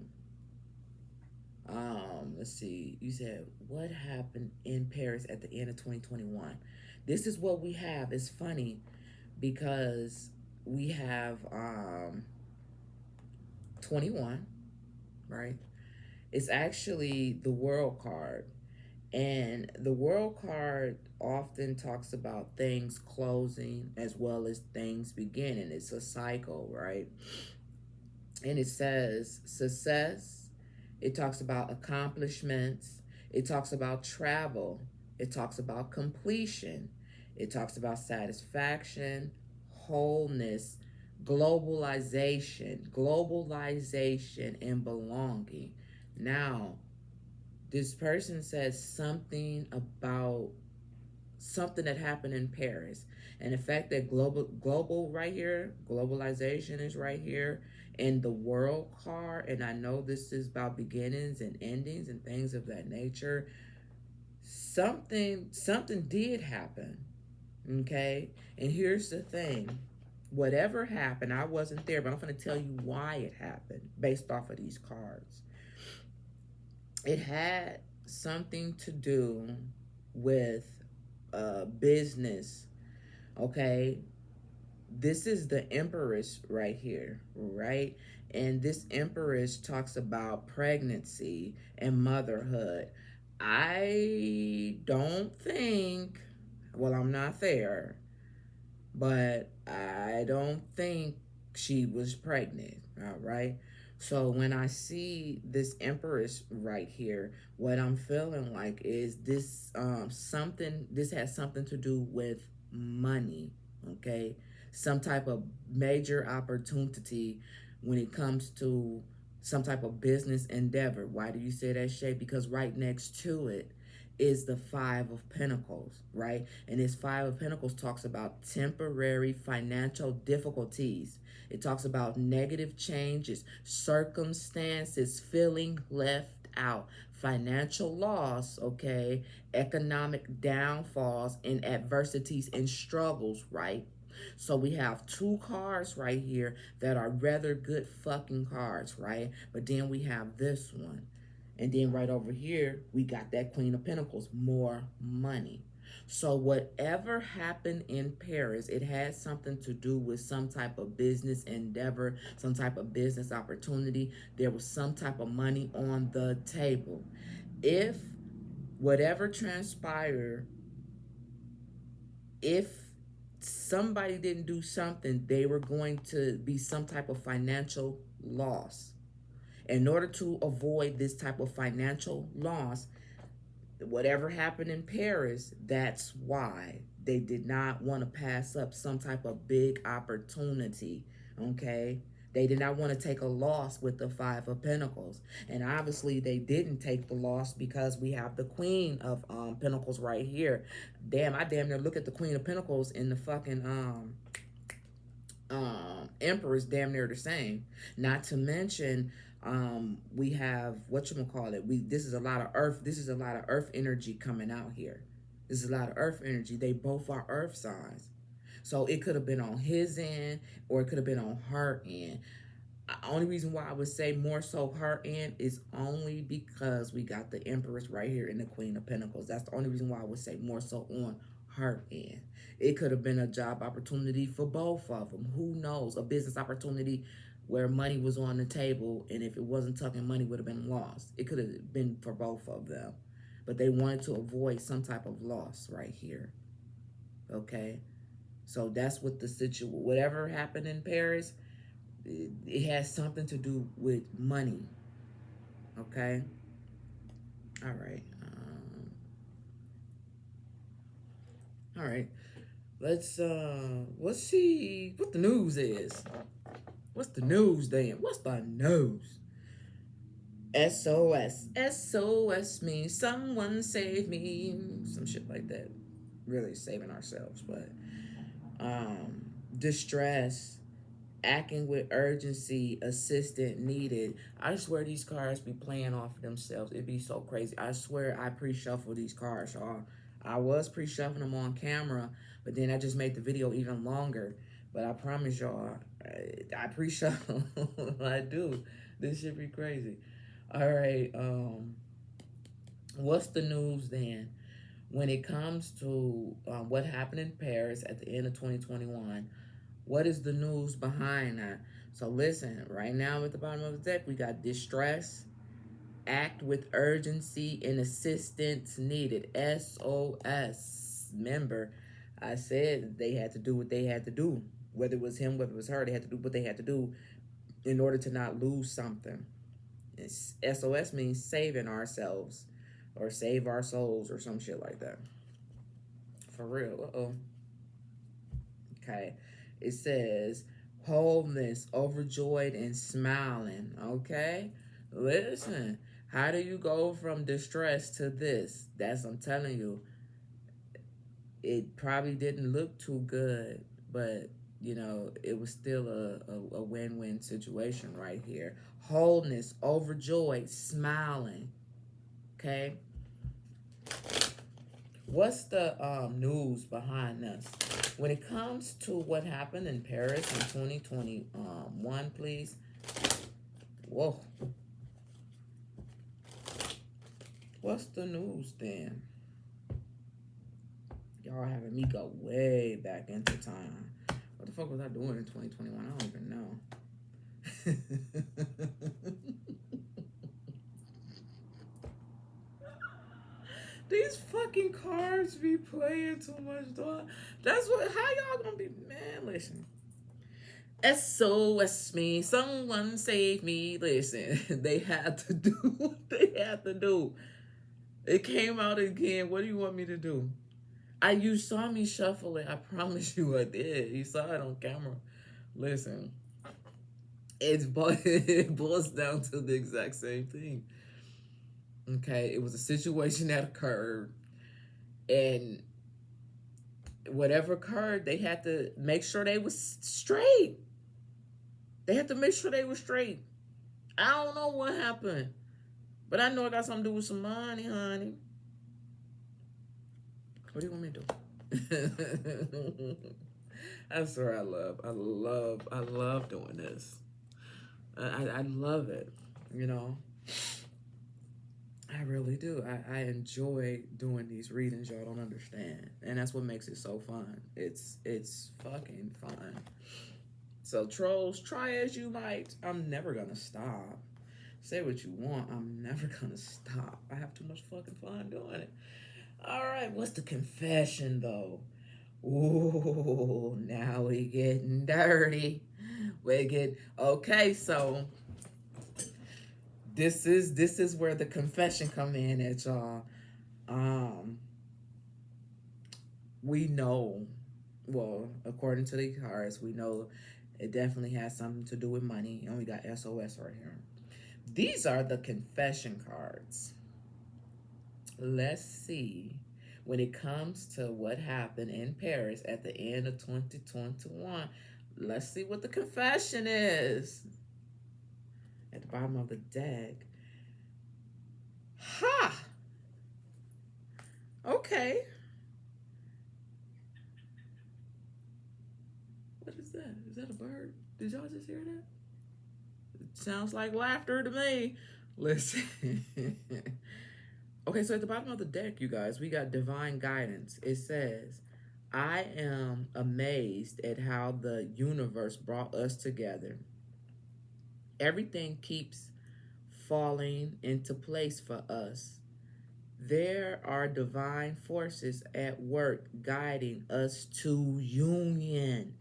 let's see. You said, what happened in Paris at the end of 2021? This is what we have. It's funny because we have 21, right? It's actually the World card. And the World card often talks about things closing as well as things beginning. It's a cycle, right? And it says success. It talks about accomplishments. It talks about travel. It talks about completion. It talks about satisfaction, wholeness, globalization, and belonging. Now, this person says something about something that happened in Paris, and the fact that global right here, globalization is right here in the world card, and I know this is about beginnings and endings and things of that nature. Something did happen, okay? And here's the thing. Whatever happened, I wasn't there, but I'm going to tell you why it happened based off of these cards. It had something to do with business, okay? This is the Empress right here, right? And this Empress talks about pregnancy and motherhood. I don't think, well, I'm not there, but I don't think she was pregnant, all right? So when I see this Empress right here, what I'm feeling like is this has something to do with money, okay? Some type of major opportunity when it comes to some type of business endeavor. Why do you say that, Shay? Because right next to it is the Five of Pentacles, right? And this Five of Pentacles talks about temporary financial difficulties. It talks about negative changes, circumstances, feeling left out, financial loss, okay, economic downfalls, and adversities and struggles, right? So we have two cards right here that are rather good fucking cards, right? But then we have this one. And then right over here, we got that Queen of Pentacles, more money. So whatever happened in Paris, it had something to do with some type of business endeavor, some type of business opportunity. There was some type of money on the table. If whatever transpired, if somebody didn't do something, they were going to be some type of financial loss. In order to avoid this type of financial loss, whatever happened in Paris, that's why they did not want to pass up some type of big opportunity, okay? They did not want to take a loss with the Five of Pentacles. And obviously they didn't take the loss because we have the Queen of Pentacles right here. Damn, I damn near look at the Queen of Pentacles in the fucking Emperor's damn near the same. Not to mention we have whatchamacallit. This is a lot of earth energy coming out here. This is a lot of earth energy. They both are earth signs. So it could have been on his end or it could have been on her end. Only reason why I would say more so her end is only because we got the Empress right here and the Queen of Pentacles. That's the only reason why I would say more so on her end. It could have been a job opportunity for both of them. Who knows? A business opportunity where money was on the table, and if it wasn't tucking, money would have been lost. It could have been for both of them. But they wanted to avoid some type of loss right here. Okay? So that's what the situation, whatever happened in Paris, it has something to do with money. Okay? All right. All right. Let's see what the news is. What's the news then? What's the news? SOS. SOS means someone save me. Some shit like that. Really saving ourselves, but distress, acting with urgency, assistant needed. I swear these cards be playing off of themselves. It'd be so crazy. I swear I pre-shuffle these cards, y'all. I was pre-shuffling them on camera, but then I just made the video even longer. But I promise y'all, I pre-shuffle. I do. This should be crazy. All right. What's the news then? When it comes to what happened in Paris at the end of 2021, what is the news behind that? So listen, right now at the bottom of the deck, we got distress, act with urgency, and assistance needed. SOS. Remember, I said they had to do what they had to do. Whether it was him, whether it was her, they had to do what they had to do in order to not lose something. SOS means saving ourselves or save our souls or some shit like that. For real. Uh-oh. Okay. It says wholeness, overjoyed, and smiling. Okay? Listen, how do you go from distress to this? I'm telling you, it probably didn't look too good, but it was still a win-win situation right here. Wholeness, overjoyed, smiling. Okay? What's the news behind this? When it comes to what happened in Paris in 2021, please. Whoa. What's the news then? Y'all having me go way back into time. What the fuck was I doing in 2021? I don't even know. These fucking cards be playing too much, dog. That's what. How y'all gonna be? Man, listen. SOS me, someone save me. Listen, they had to do what they had to do. It came out again. What do you want me to do? You saw me shuffle it. I promise you I did. You saw it on camera. Listen, it boils down to the exact same thing. Okay, it was a situation that occurred, and whatever occurred, they had to make sure they was straight. They had to make sure they were straight. I don't know what happened, but I know it got something to do with some money, honey. What do you want me to do? I swear I love doing this. I love it, I really do. I enjoy doing these readings. Y'all don't understand, and that's what makes it so fun. It's fucking fun. So trolls, try as you might. I'm never gonna stop. Say what you want. I'm never gonna stop. I have too much fucking fun doing it. All right, what's the confession though? Ooh, now we getting dirty. Okay. So this is where the confession come in at y'all. We know, well, according to the cards, we know it definitely has something to do with money, and we got SOS right here. These are the confession cards. Let's see. When it comes to what happened in Paris at the end of 2021, let's see what the confession is. At the bottom of the deck. Ha! Okay. What is that? Is that a bird? Did y'all just hear that? It sounds like laughter to me. Listen. Okay, so at the bottom of the deck, you guys, we got divine guidance. It says, I am amazed at how the universe brought us together. Everything keeps falling into place for us. There are divine forces at work guiding us to union.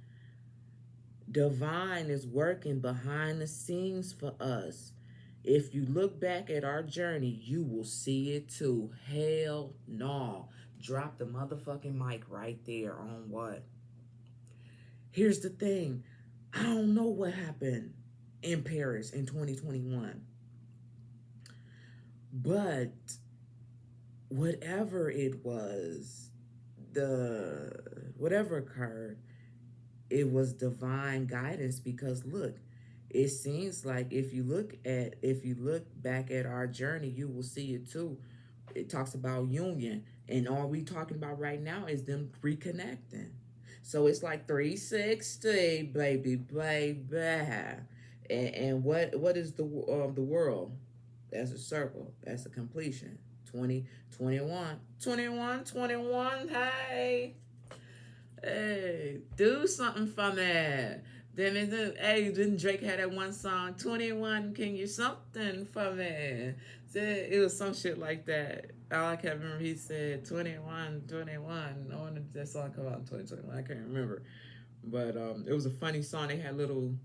Divine is working behind the scenes for us. If you look back at our journey, you will see it too. Hell no. Drop the motherfucking mic right there on what? Here's the thing. I don't know what happened in Paris in 2021. But whatever it was, whatever occurred, it was divine guidance, because look, it seems like if you look back at our journey, you will see it too. It talks about union, and all we talking about right now is them reconnecting. So it's like 360, baby. And what is the world? That's a circle. That's a completion. 20, 21, 21, 21. Hey, do something for me. Didn't Drake had that one song, 21, can you something for me? It was some shit like that. All I can't remember, he said 21, 21. I wanted that song come out in 2021. I can't remember. But it was a funny song. They had little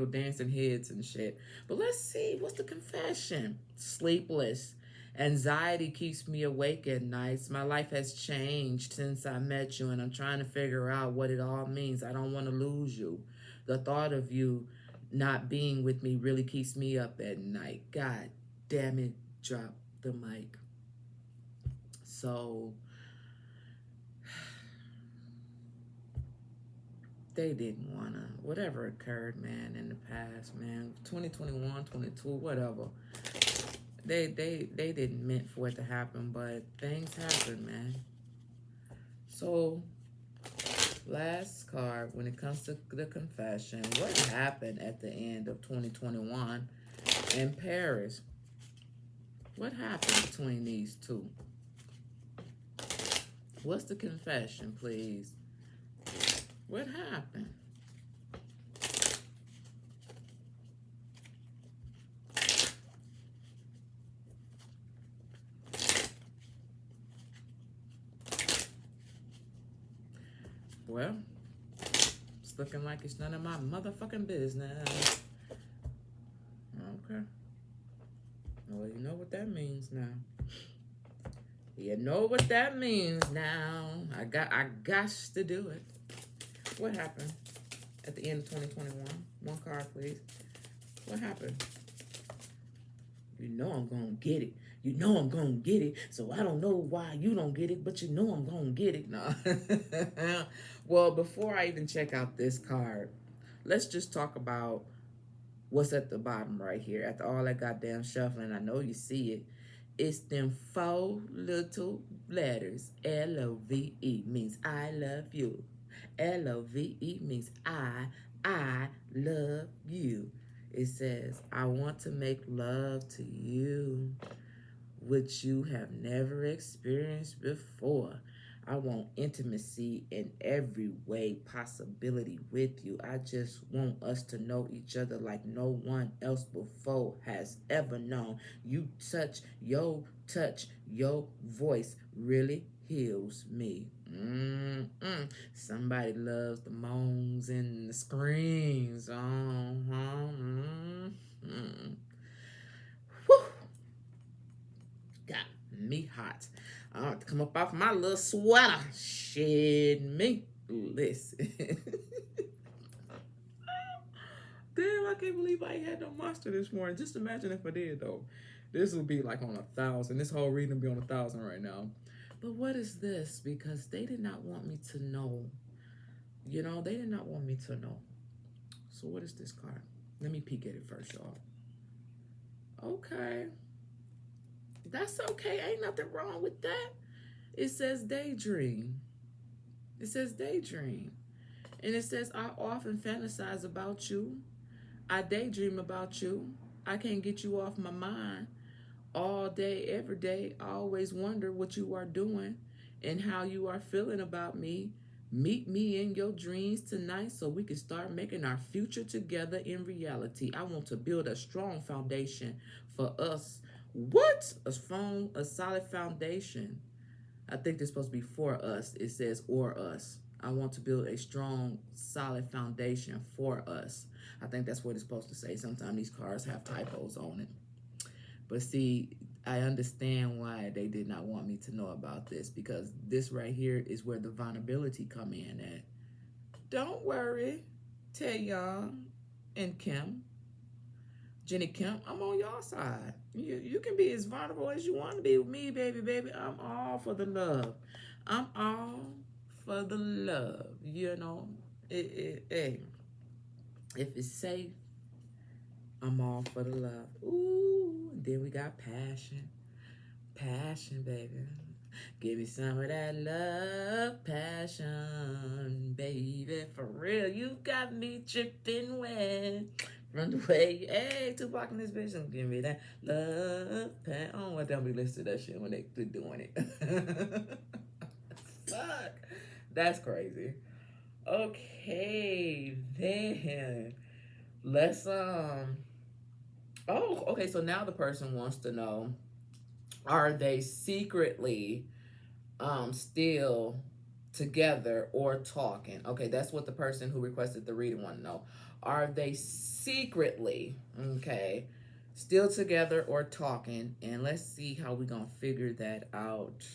dancing heads and shit. But let's see, what's the confession? Sleepless Anxiety keeps me awake at nights. My life has changed since I met you, and I'm trying to figure out what it all means. I don't want to lose you. The thought of you not being with me really keeps me up at night. God damn it, drop the mic. So they didn't want to, whatever occurred, man, in the past, man, 2021, 22, whatever. They didn't meant for it to happen, but things happen, man. So last card, when it comes to the confession, what happened at the end of 2021 in Paris? What happened between these two? What's the confession, please? What happened? Well, it's looking like it's none of my motherfucking business. Okay. Well, you know what that means now. You know what that means now. I got to do it. What happened at the end of 2021? One card, please. What happened? You know I'm gonna get it. You know I'm gonna get it. So I don't know why you don't get it, but you know I'm gonna get it. No. Well, before I even check out this card, let's just talk about what's at the bottom right here. After all that goddamn shuffling, I know you see it. It's them 4 little letters. L-O-V-E means I love you. L-O-V-E means I love you. It says, I want to make love to you, which you have never experienced before. I want intimacy in every way possibility with you. I just want us to know each other like no one else before has ever known. Touch, your voice really heals me. Somebody loves the moans and the screams. Whew. Got me hot. I have to come up off my little sweater. Shit, me. Listen. Damn, I can't believe I ain't had no monster this morning. Just imagine if I did, though. This would be like on 1,000. This whole reading would be on 1,000 right now. But what is this? Because they did not want me to know. You know, they did not want me to know. So what is this card? Let me peek at it first, y'all. Okay. That's okay. Ain't nothing wrong with that. It says daydream. It says daydream. And it says, I often fantasize about you. I daydream about you. I can't get you off my mind. All day, every day, I always wonder what you are doing and how you are feeling about me. Meet me in your dreams tonight so we can start making our future together in reality. I want to build a strong foundation for us. What? A solid foundation. I think they're supposed to be for us. It says or us. I want to build a strong, solid foundation for us. I think that's what it's supposed to say. Sometimes these cards have typos on it. But see, I understand why they did not want me to know about this, because this right here is where the vulnerability come in at. Don't worry, Taehyung and Kim. Jennie Kim, I'm on your side. You can be as vulnerable as you want to be with me, baby. I'm all for the love. I'm all for the love. You know, if it's safe, I'm all for the love. Ooh, then we got passion. Passion, baby. Give me some of that love, passion, baby. For real, you got me tripping wet. Run away, hey, Tupac in this bitch, don't give me that love, passion. I don't want them to be listening to that shit when they doing it. Fuck, that's crazy. Okay, then let's Oh, okay. So now the person wants to know: are they secretly still together or talking? Okay, that's what the person who requested the reading want to know. Are they secretly, okay, Still together or talking, and let's see how we gonna figure that out.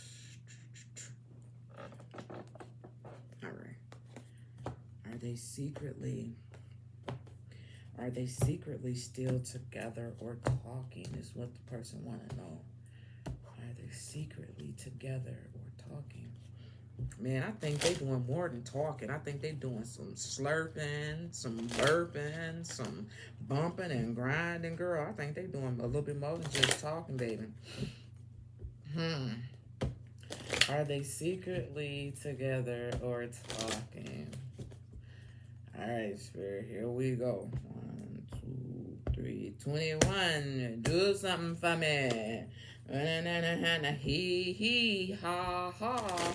All right. Are they secretly are they secretly still together or talking is what the person want to know. Are they secretly together or talking? Man, I think they doing more than talking. I think they doing some slurping, some burping, some bumping and grinding, girl. I think they doing a little bit more than just talking, baby. Are they secretly together or talking? All right, Spirit, here we go. 1, 2, 3, 21. Do something for me. He, ha, ha.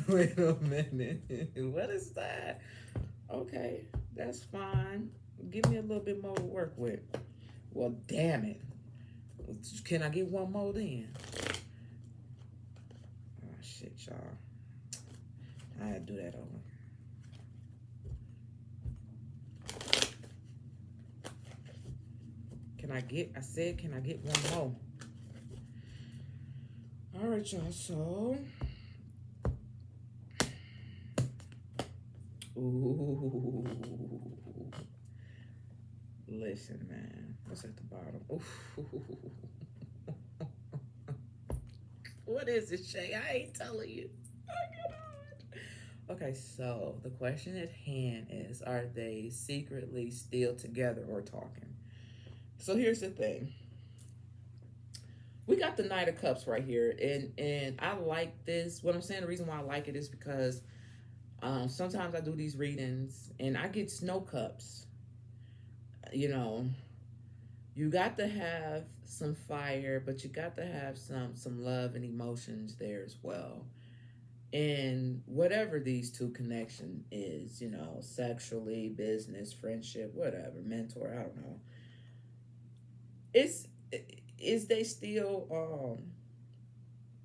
Wait a minute. What is that? Okay, that's fine. Give me a little bit more to work with. Well, damn it. Can I get one more then? Oh, shit, y'all. I had to do that over. Can I get one more? All right, y'all, so. Ooh. Listen, man. What's at the bottom? Ooh. What is it, Shay? I ain't telling you. Okay, so the question at hand is, are they secretly still together or talking? So here's the thing. We got the Knight of Cups right here, and I like this. What I'm saying, the reason why I like it is because sometimes I do these readings and I get snow cups. You know, you got to have some fire, but you got to have some love and emotions there as well. And whatever these two connection is, you know, sexually, business, friendship, whatever, mentor, I don't know. It's is they still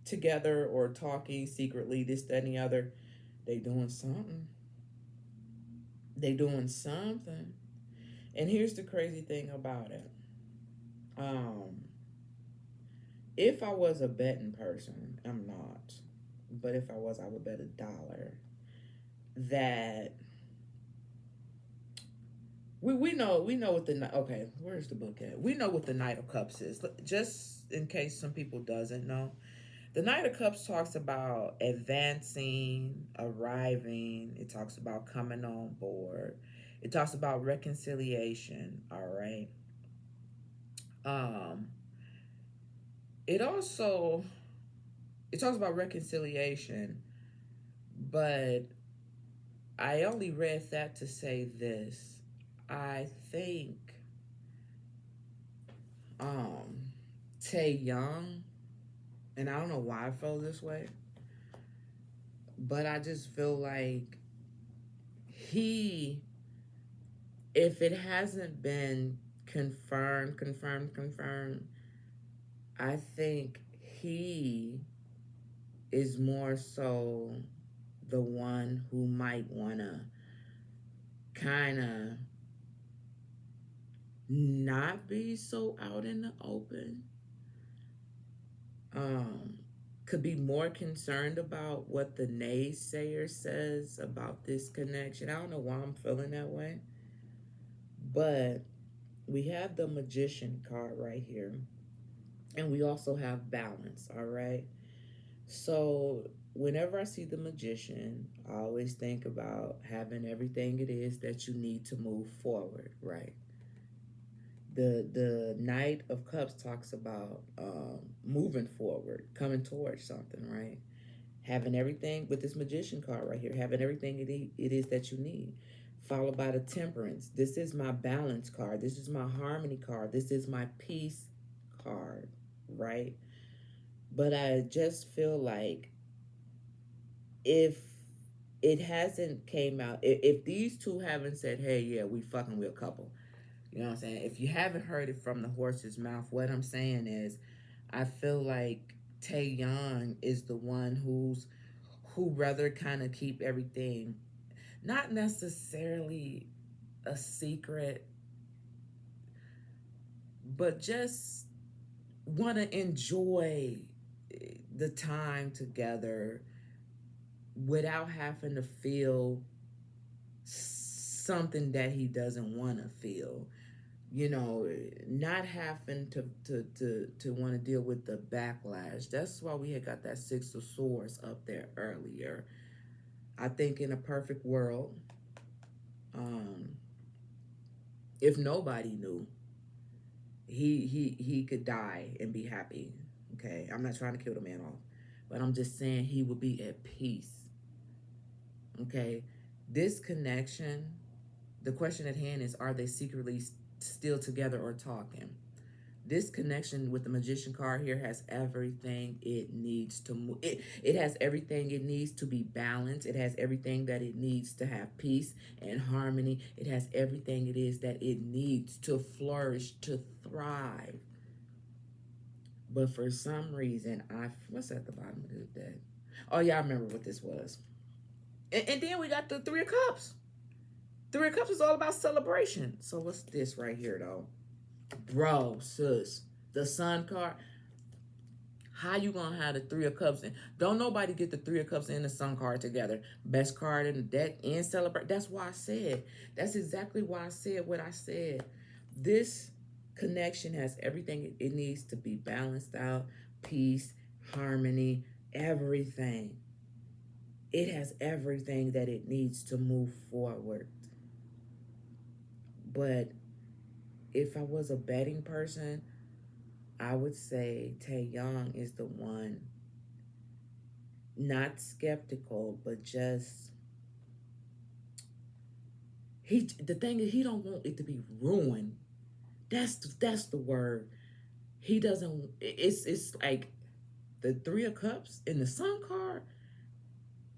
together or talking secretly, this, that, and the other? They doing something. They doing something. And here's the crazy thing about it. Um, if I was a betting person, I'm not. But if I was, I would bet $1 that we know what the okay, where's the book at? We know what the Knight of Cups is. Just in case some people doesn't know, the Knight of Cups talks about advancing, arriving. It talks about coming on board. It talks about reconciliation. All right. Um. It also it talks about reconciliation, but I only read that to say this. I think um Taehyung, and I don't know why I feel this way, but I just feel like he, if it hasn't been confirmed, I think he is more so the one who might want to kind of not be so out in the open. Um, could be more concerned about what the naysayer says about this connection. I don't know why I'm feeling that way, but we have the Magician card right here, and we also have balance. All right. So whenever I see the Magician, I always think about having everything it is that you need to move forward. Right. The Knight of Cups talks about moving forward, coming towards something, right? Having everything with this Magician card right here, having everything it is that you need. Followed by the Temperance. This is my balance card. This is my harmony card. This is my peace card, right? But I just feel like if it hasn't came out, if these two haven't said, hey, yeah, we fucking with a couple, you know what I'm saying? If you haven't heard it from the horse's mouth, what I'm saying is, I feel like Taehyung is the one who rather kind of keep everything, not necessarily a secret, but just want to enjoy the time together without having to feel something that he doesn't want to feel. You know, not having to want to deal with the backlash. That's why we had got that Six of Swords up there earlier. I think in a perfect world, um, if nobody knew, he could die and be happy. Okay, I'm not trying to kill the man off, but I'm just saying he would be at peace. Okay, this connection, the question at hand is, are they secretly still together or talking? This connection with the Magician card here has everything it needs to move. It has everything it needs to be balanced. It has everything that it needs to have peace and harmony. It has everything it is that it needs to flourish, to thrive. But for some reason, what's at the bottom of this deck? Oh yeah, I remember what this was. And then we got the Three of Cups. Three of Cups is all about celebration. So what's this right here though? Bro, sis, the Sun card. How you gonna have the Three of Cups in? Don't nobody get the Three of Cups and the Sun card together. Best card in the deck and celebrate. That's why I said. That's exactly why I said what I said. This connection has everything it needs to be balanced out, peace, harmony, everything. It has everything that it needs to move forward. But if I was a betting person, I would say Taehyung is the one, not skeptical, but just the thing is he don't want it to be ruined. That's the word. He doesn't. It's like the Three of Cups in the Sun card.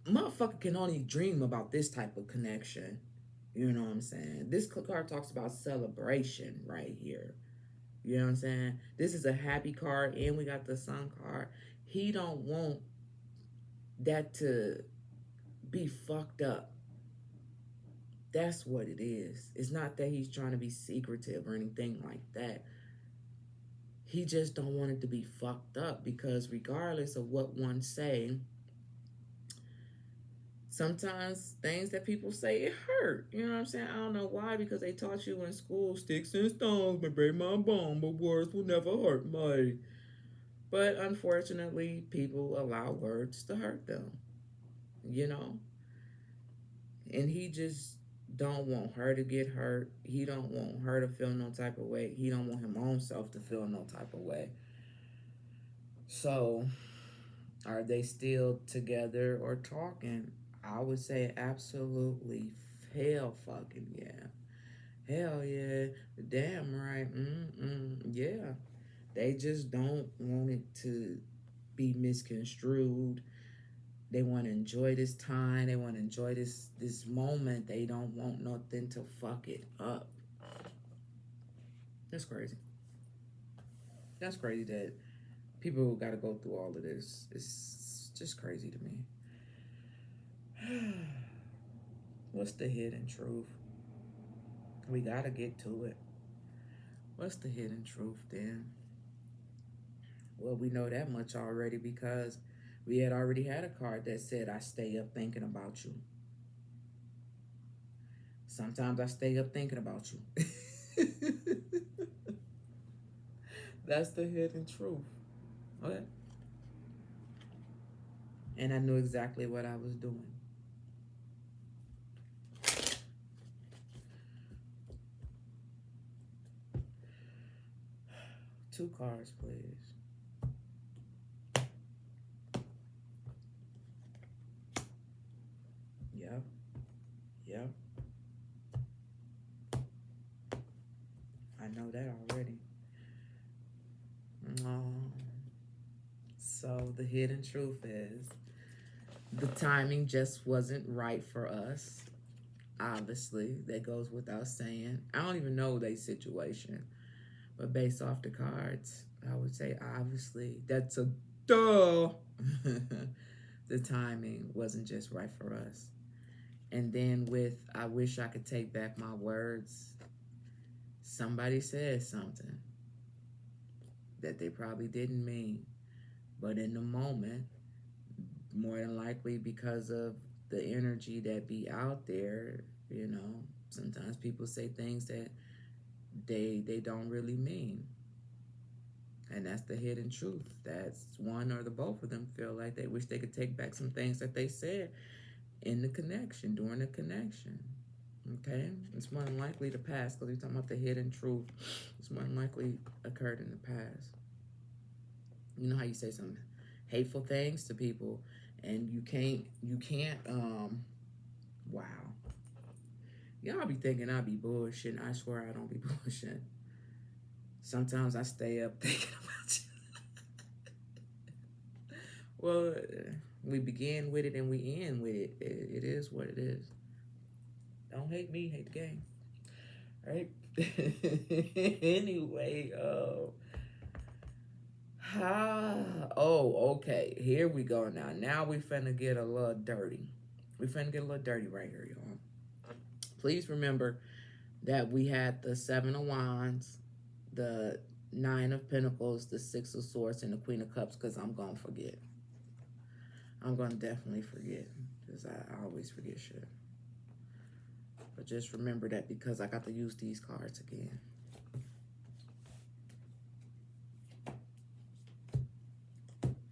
Motherfucker can only dream about this type of connection. You know what I'm saying? This card talks about celebration right here. You know what I'm saying? This is a happy card, and we got the Sun card. He don't want that to be fucked up. That's what it is. It's not that he's trying to be secretive or anything like that. He just don't want it to be fucked up, because regardless of what one say, sometimes things that people say, it hurt. You know what I'm saying? I don't know why, because they taught you in school, sticks and stones may break my bone, but words will never hurt me. But unfortunately, people allow words to hurt them, you know? And he just don't want her to get hurt. He don't want her to feel no type of way. He don't want his own self to feel no type of way. So, are they still together or talking? I would say absolutely hell fucking yeah. Hell yeah. Damn right. Yeah. They just don't want it to be misconstrued. They want to enjoy this time. They want to enjoy this moment. They don't want nothing to fuck it up. That's crazy. That's crazy that people got to go through all of this. It's just crazy to me. What's the hidden truth? We got to get to it. What's the hidden truth then? Well, we know that much already, because we had already had a card that said, I stay up thinking about you. Sometimes I stay up thinking about you. That's the hidden truth. Okay. And I knew exactly what I was doing. Two cards, please. Yep. Yep. I know that already. So the hidden truth is, the timing just wasn't right for us. Obviously, that goes without saying. I don't even know their situation, but based off the cards, I would say obviously that's a duh. The timing wasn't just right for us. And then with I wish I could take back my words, somebody said something. that they probably didn't mean. But in the moment, more than likely because of the energy that be out there, sometimes people say things that they don't really mean. And that's the hidden truth. That's one or the both of them feel like they wish they could take back some things that they said in the connection, during the connection. Okay? It's more than likely the past, because we're talking about the hidden truth. It's more than likely occurred in the past. You know how you say some hateful things to people and you can't wow. Y'all be thinking I be bullshitting. I swear I don't be bullshitting. Sometimes I stay up thinking about you. Well, we begin with it and we end with it. It is what it is. Don't hate me, hate the game. Right? Anyway, okay. Here we go now. Now we finna get a little dirty. We finna get a little dirty right here, y'all. Please remember that we had the Seven of Wands, the Nine of Pentacles, the Six of Swords, and the Queen of Cups, because I'm going to forget. I'm going to definitely forget, because I always forget shit. But just remember that, because I got to use these cards again.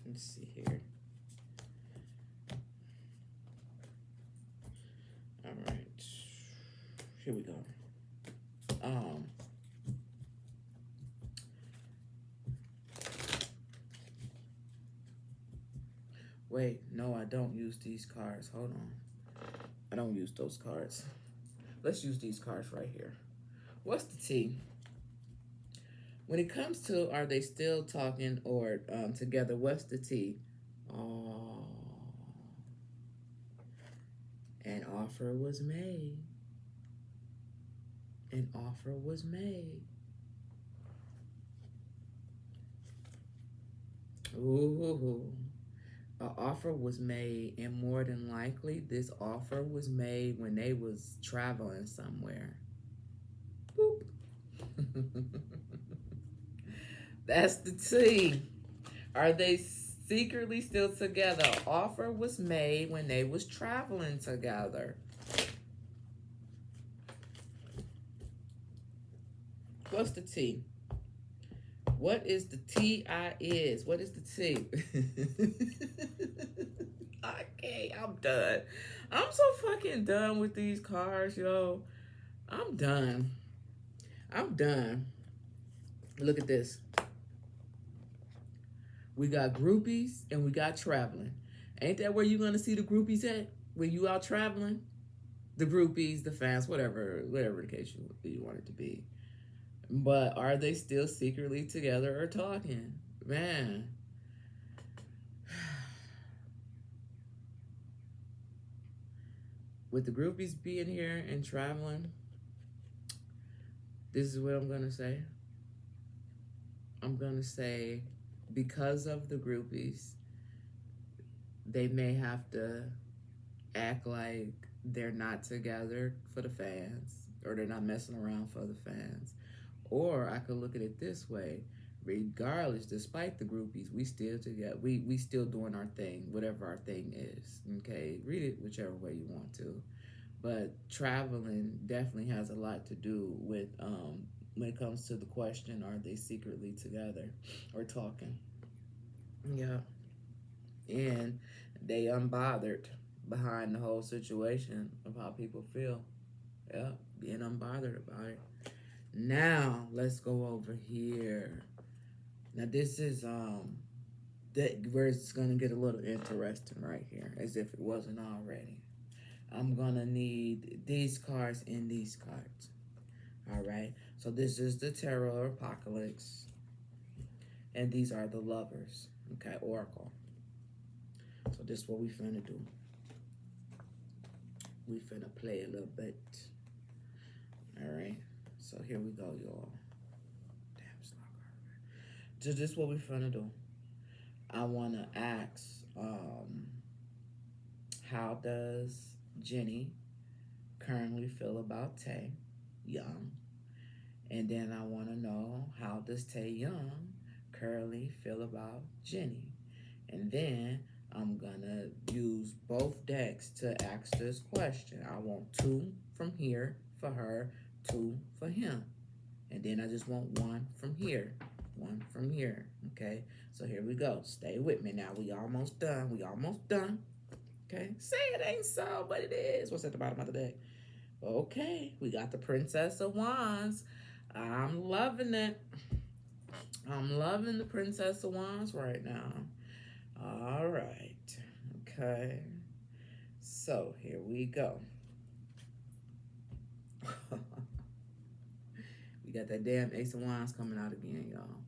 Let's see here. All right. Here we go. Wait, no, I don't use these cards. Hold on. I don't use those cards. Let's use these cards right here. What's the T? When it comes to are they still talking or together, what's the T? Oh, an offer was made. An offer was made. Ooh. An offer was made, and more than likely, this offer was made when they was traveling somewhere. Boop. That's the T. Are they secretly still together? An offer was made when they was traveling together. What's the T? What is the T-I is? What is the T? Okay, I'm done. I'm so fucking done with these cards, yo. I'm done. I'm done. Look at this. We got groupies and we got traveling. Ain't that where you gonna see the groupies at? When you out traveling? The groupies, the fans, whatever the case you want it to be. But are they still secretly together or talking? Man. With the groupies being here and traveling, this is what I'm going to say. I'm going to say because of the groupies, they may have to act like they're not together for the fans, or they're not messing around for the fans. Or I could look at it this way. Regardless, despite the groupies, we still together. We still doing our thing, whatever our thing is. Okay, read it whichever way you want to. But traveling definitely has a lot to do with when it comes to the question: are they secretly together or talking? Yeah, and they unbothered behind the whole situation of how people feel. Yeah, being unbothered about it. Now let's go over here. Now this is that where it's gonna get a little interesting right here, as if it wasn't already. I'm gonna need these cards and these cards. All right. So this is the Tarot Apocalypse, and these are the Lovers. Okay, Oracle. So this is what we finna do. We finna play a little bit. All right. So here we go, y'all. Damn, it's not hard. So this is what we finna do. I wanna ask, how does Jennie currently feel about Taehyung? And then I want to know, how does Taehyung currently feel about Jennie. And then I'm gonna use both decks to ask this question. I want two from here for her, two for him. And then I just want one from here, one from here. Okay, so here we go. Stay with me now. We almost done. We almost done. Okay, say it ain't so, but it is. What's at the bottom of the deck? Okay, we got the Princess of Wands. I'm loving it. I'm loving the Princess of Wands right now. All right. Okay. So here we go. We got that damn Ace of Wands coming out again, y'all.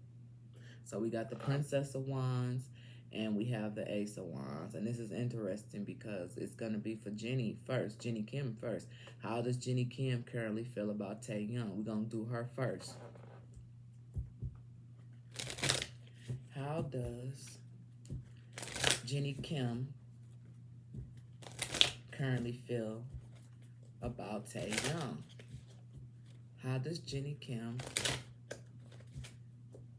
So we got the Princess of Wands and we have the Ace of Wands. And this is interesting because it's going to be for Jennie first. Jennie Kim first. How does Jennie Kim currently feel about Taehyung? We're going to do her first. How does Jennie Kim currently feel about Taehyung? How does Jennie Kim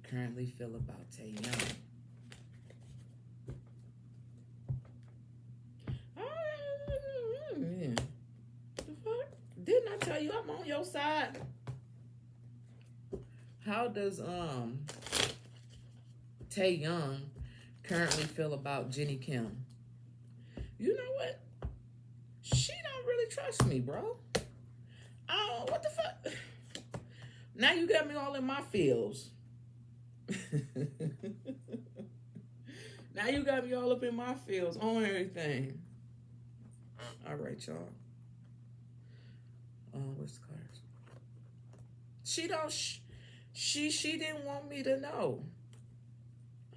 currently feel about Taehyung? Didn't I tell you I'm on your side? How does Taehyung currently feel about Jennie Kim? You know what? She don't really trust me, bro. Oh, what the fuck? Now you got me all in my feels. Now you got me all up in my feels on everything. All right, y'all. Where's the cards? She don't. She didn't want me to know.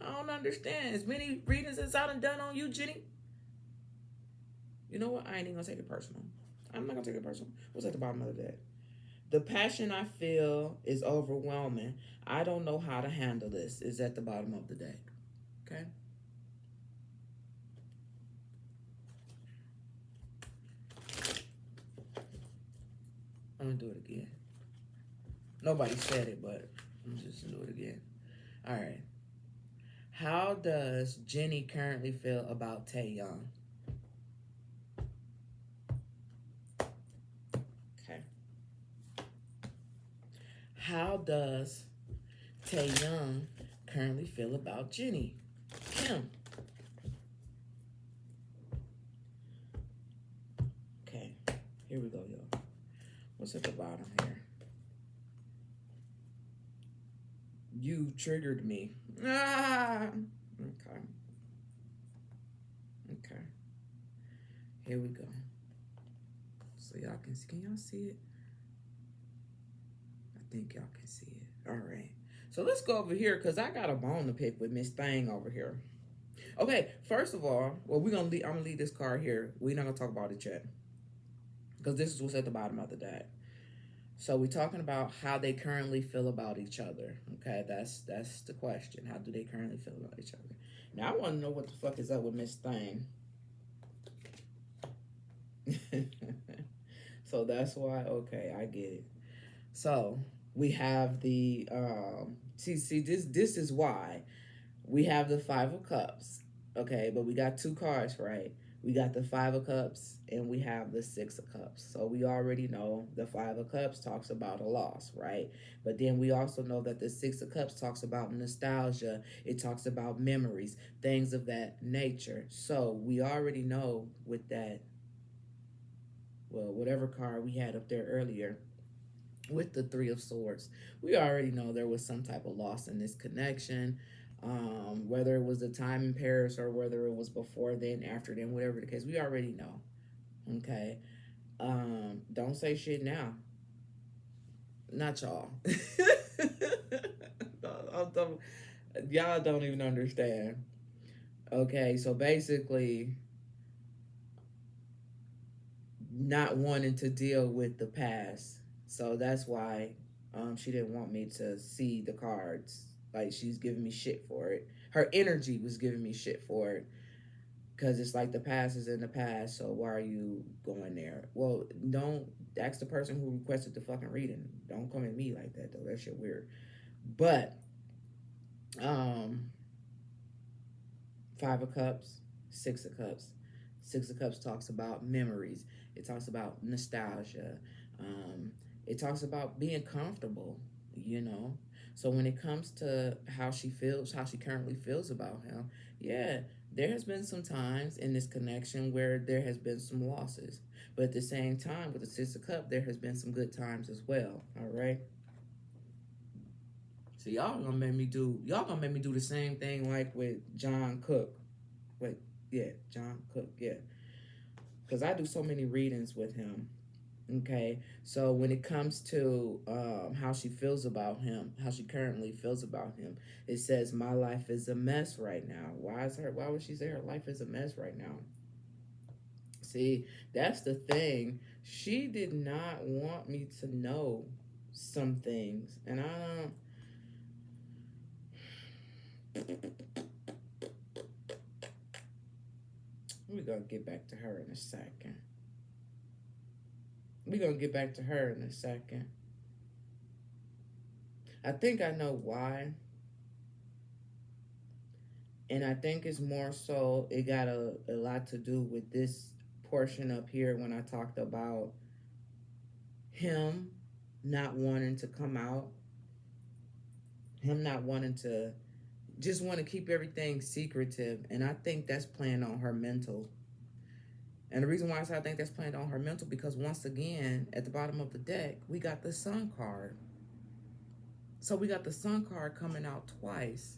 I don't understand. As many readings as I done on you, Jennie. You know what? I ain't even gonna take it personal. I'm not gonna take it personal. What's at the bottom of the deck? The passion I feel is overwhelming. I don't know how to handle this. Is at the bottom of the deck. Okay. I'm gonna do it again. Nobody said it, but I'm just gonna do it again. All right. How does Jennie currently feel about Taehyung? Okay. How does Taehyung currently feel about Jennie Kim? Okay. Here we go, y'all. What's at the bottom here? You triggered me. Ah! Okay. Okay. Here we go. So y'all can y'all see it? I think y'all can see it. All right. So let's go over here because I got a bone to pick with Miss Thang over here. Okay, first of all, well, I'm gonna leave this card here. We're not gonna talk about it yet. Because this is what's at the bottom of the deck. So we're talking about how they currently feel about each other. Okay, that's the question. How do they currently feel about each other? Now I want to know what the fuck is up with Miss Thang. So that's why. Okay, I get it. So we have the see this is why we have the Five of Cups. Okay, but we got two cards, right? We got the Five of Cups and we have the Six of Cups. So we already know the Five of Cups talks about a loss, right? But then we also know that the Six of Cups talks about nostalgia. It talks about memories, things of that nature. So we already know with that, well, whatever card we had up there earlier, with the Three of Swords, we already know there was some type of loss in this connection. Whether it was the time in Paris or whether it was before then, after then, whatever the case, we already know. Okay. Don't say shit now. Not y'all. Y'all don't even understand. Okay, so basically, not wanting to deal with the past. So that's why she didn't want me to see the cards. Like, she's giving me shit for it. Her energy was giving me shit for it. Because it's like the past is in the past, so why are you going there? Well, don't ask the person who requested the fucking reading. Don't come at me like that, though. That shit weird. But Um, Five of Cups, Six of Cups. Six of Cups talks about memories. It talks about nostalgia. Um, it talks about being comfortable, you know. So when it comes to how she feels, how she currently feels about him, yeah, there has been some times in this connection where there has been some losses. But at the same time, with the Six of Cups, there has been some good times as well. All right. So y'all gonna make me do the same thing like with John Cook. Wait, yeah, John Cook, yeah. Because I do so many readings with him. Okay, so when it comes to how she feels about him, how she currently feels about him, it says my life is a mess right now. Why would she say her life is a mess right now? See, that's the thing. She did not want me to know some things, and I don't. We're gonna get back to her in a second. We're gonna get back to her in a second. I think I know why. And I think it's more so it got a lot to do with this portion up here when I talked about him not wanting to come out, him not wanting to just want to keep everything secretive. And I think that's playing on her mental. And the reason why I say I think that's playing on her mental because once again, at the bottom of the deck, we got the Sun card. So we got the Sun card coming out twice.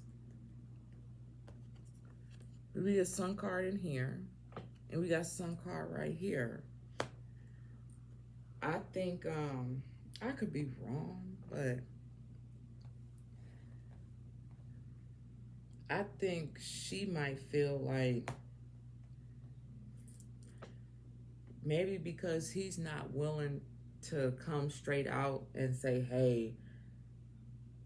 We got Sun card in here, and we got Sun card right here. I think I could be wrong, but I think she might feel like maybe because he's not willing to come straight out and say, "Hey,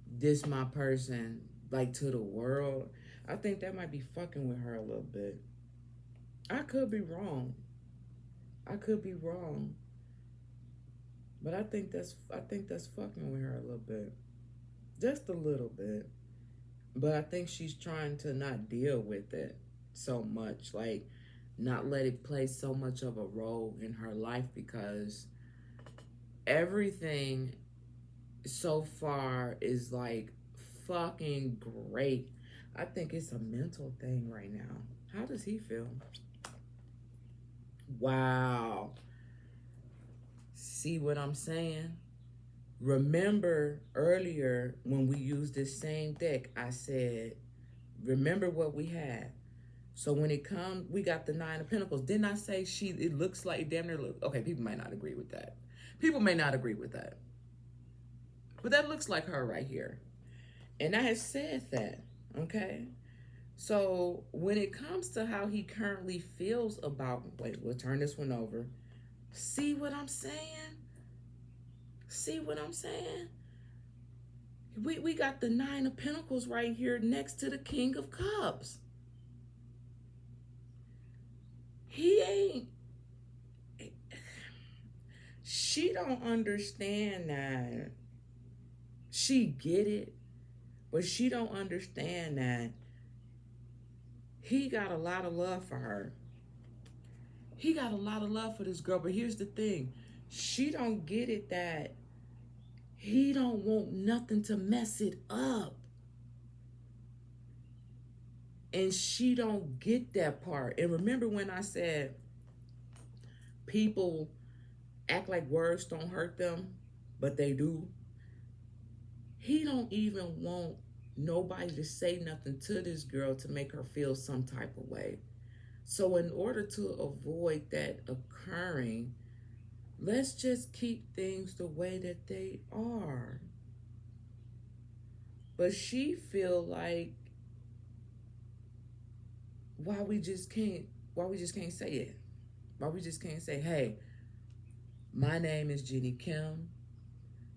this my person," like to the world. I think that might be fucking with her a little bit. I could be wrong. I could be wrong. But I think that's fucking with her a little bit. Just a little bit. But I think she's trying to not deal with it so much, like not let it play so much of a role in her life because everything so far is like fucking great. I think it's a mental thing right now. How does he feel? Wow. See what I'm saying? Remember earlier when we used this same deck, I said, remember what we had. So when it comes, we got the Nine of Pentacles. Didn't I say it looks like damn near look, okay, people might not agree with that. People may not agree with that. But that looks like her right here. And I had said that, okay? So when it comes to how he currently feels about, wait, we'll turn this one over. See what I'm saying? See what I'm saying? We got the Nine of Pentacles right here next to the King of Cups. He ain't. She don't understand that. She get it, but she don't understand that he got a lot of love for her. He got a lot of love for this girl, but here's the thing. She don't get it that he don't want nothing to mess it up. And she don't get that part. And remember when I said people act like words don't hurt them, but they do? He don't even want nobody to say nothing to this girl to make her feel some type of way. So in order to avoid that occurring, let's just keep things the way that they are. But she feel like why we just can't say it. Why we just can't say, hey, my name is Jennie Kim.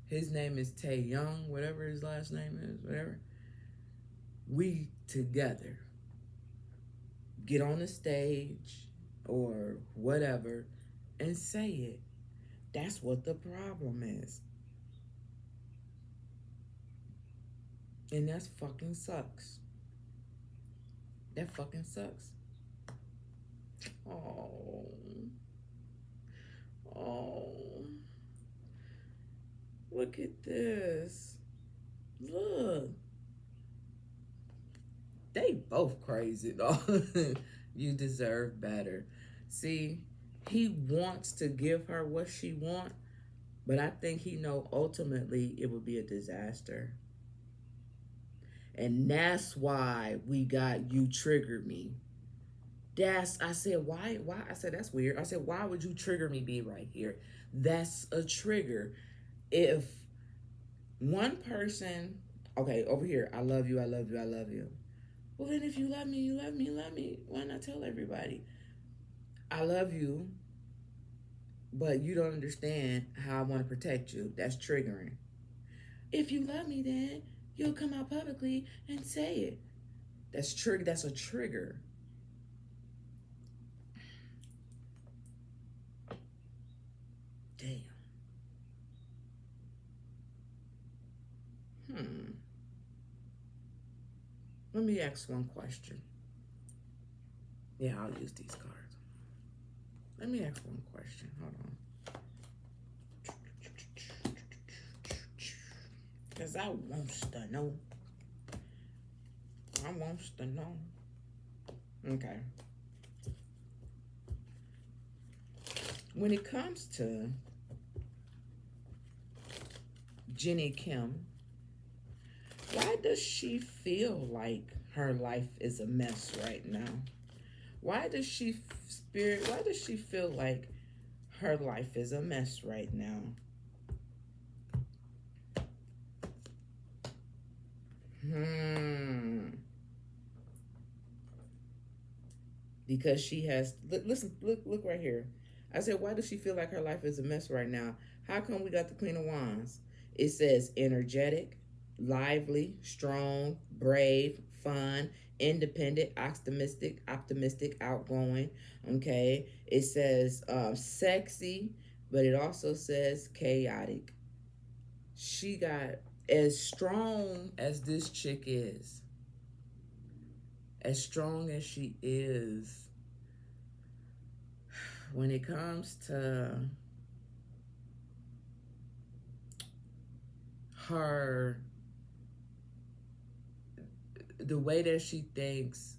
His name is Taehyung, whatever his last name is, whatever. We together. Get on the stage or whatever and say it. That's what the problem is. And that's fucking sucks. That fucking sucks. Oh. Oh. Look at this. Look. They both crazy, though. You deserve better. See, he wants to give her what she wants, but I think he know ultimately it would be a disaster. And that's why we got you triggered me. I said, why? I said, that's weird. I said, why would you trigger me be right here? That's a trigger. If one person, okay, over here, I love you, I love you, I love you. Well, then if you love me, you love me, you love me. Why not tell everybody? I love you, but you don't understand how I want to protect you. That's triggering. If you love me, then you'll come out publicly and say it. That's trigger. That's a trigger. Damn. Hmm. Let me ask one question. Yeah, I'll use these cards. Let me ask one question. Hold on. Because I wants to know. I wants to know. Okay. When it comes to Jennie Kim, why does she feel like her life is a mess right now? Why does she feel like her life is a mess right now? Because she has, listen, look right here. I said, why does she feel like her life is a mess right now? How come we got the Queen of Wands? It says energetic, lively, strong, brave, fun, independent, optimistic, outgoing. Okay. It says sexy, but it also says chaotic. She got, as strong as this chick is, as strong as she is, when it comes to her, the way that she thinks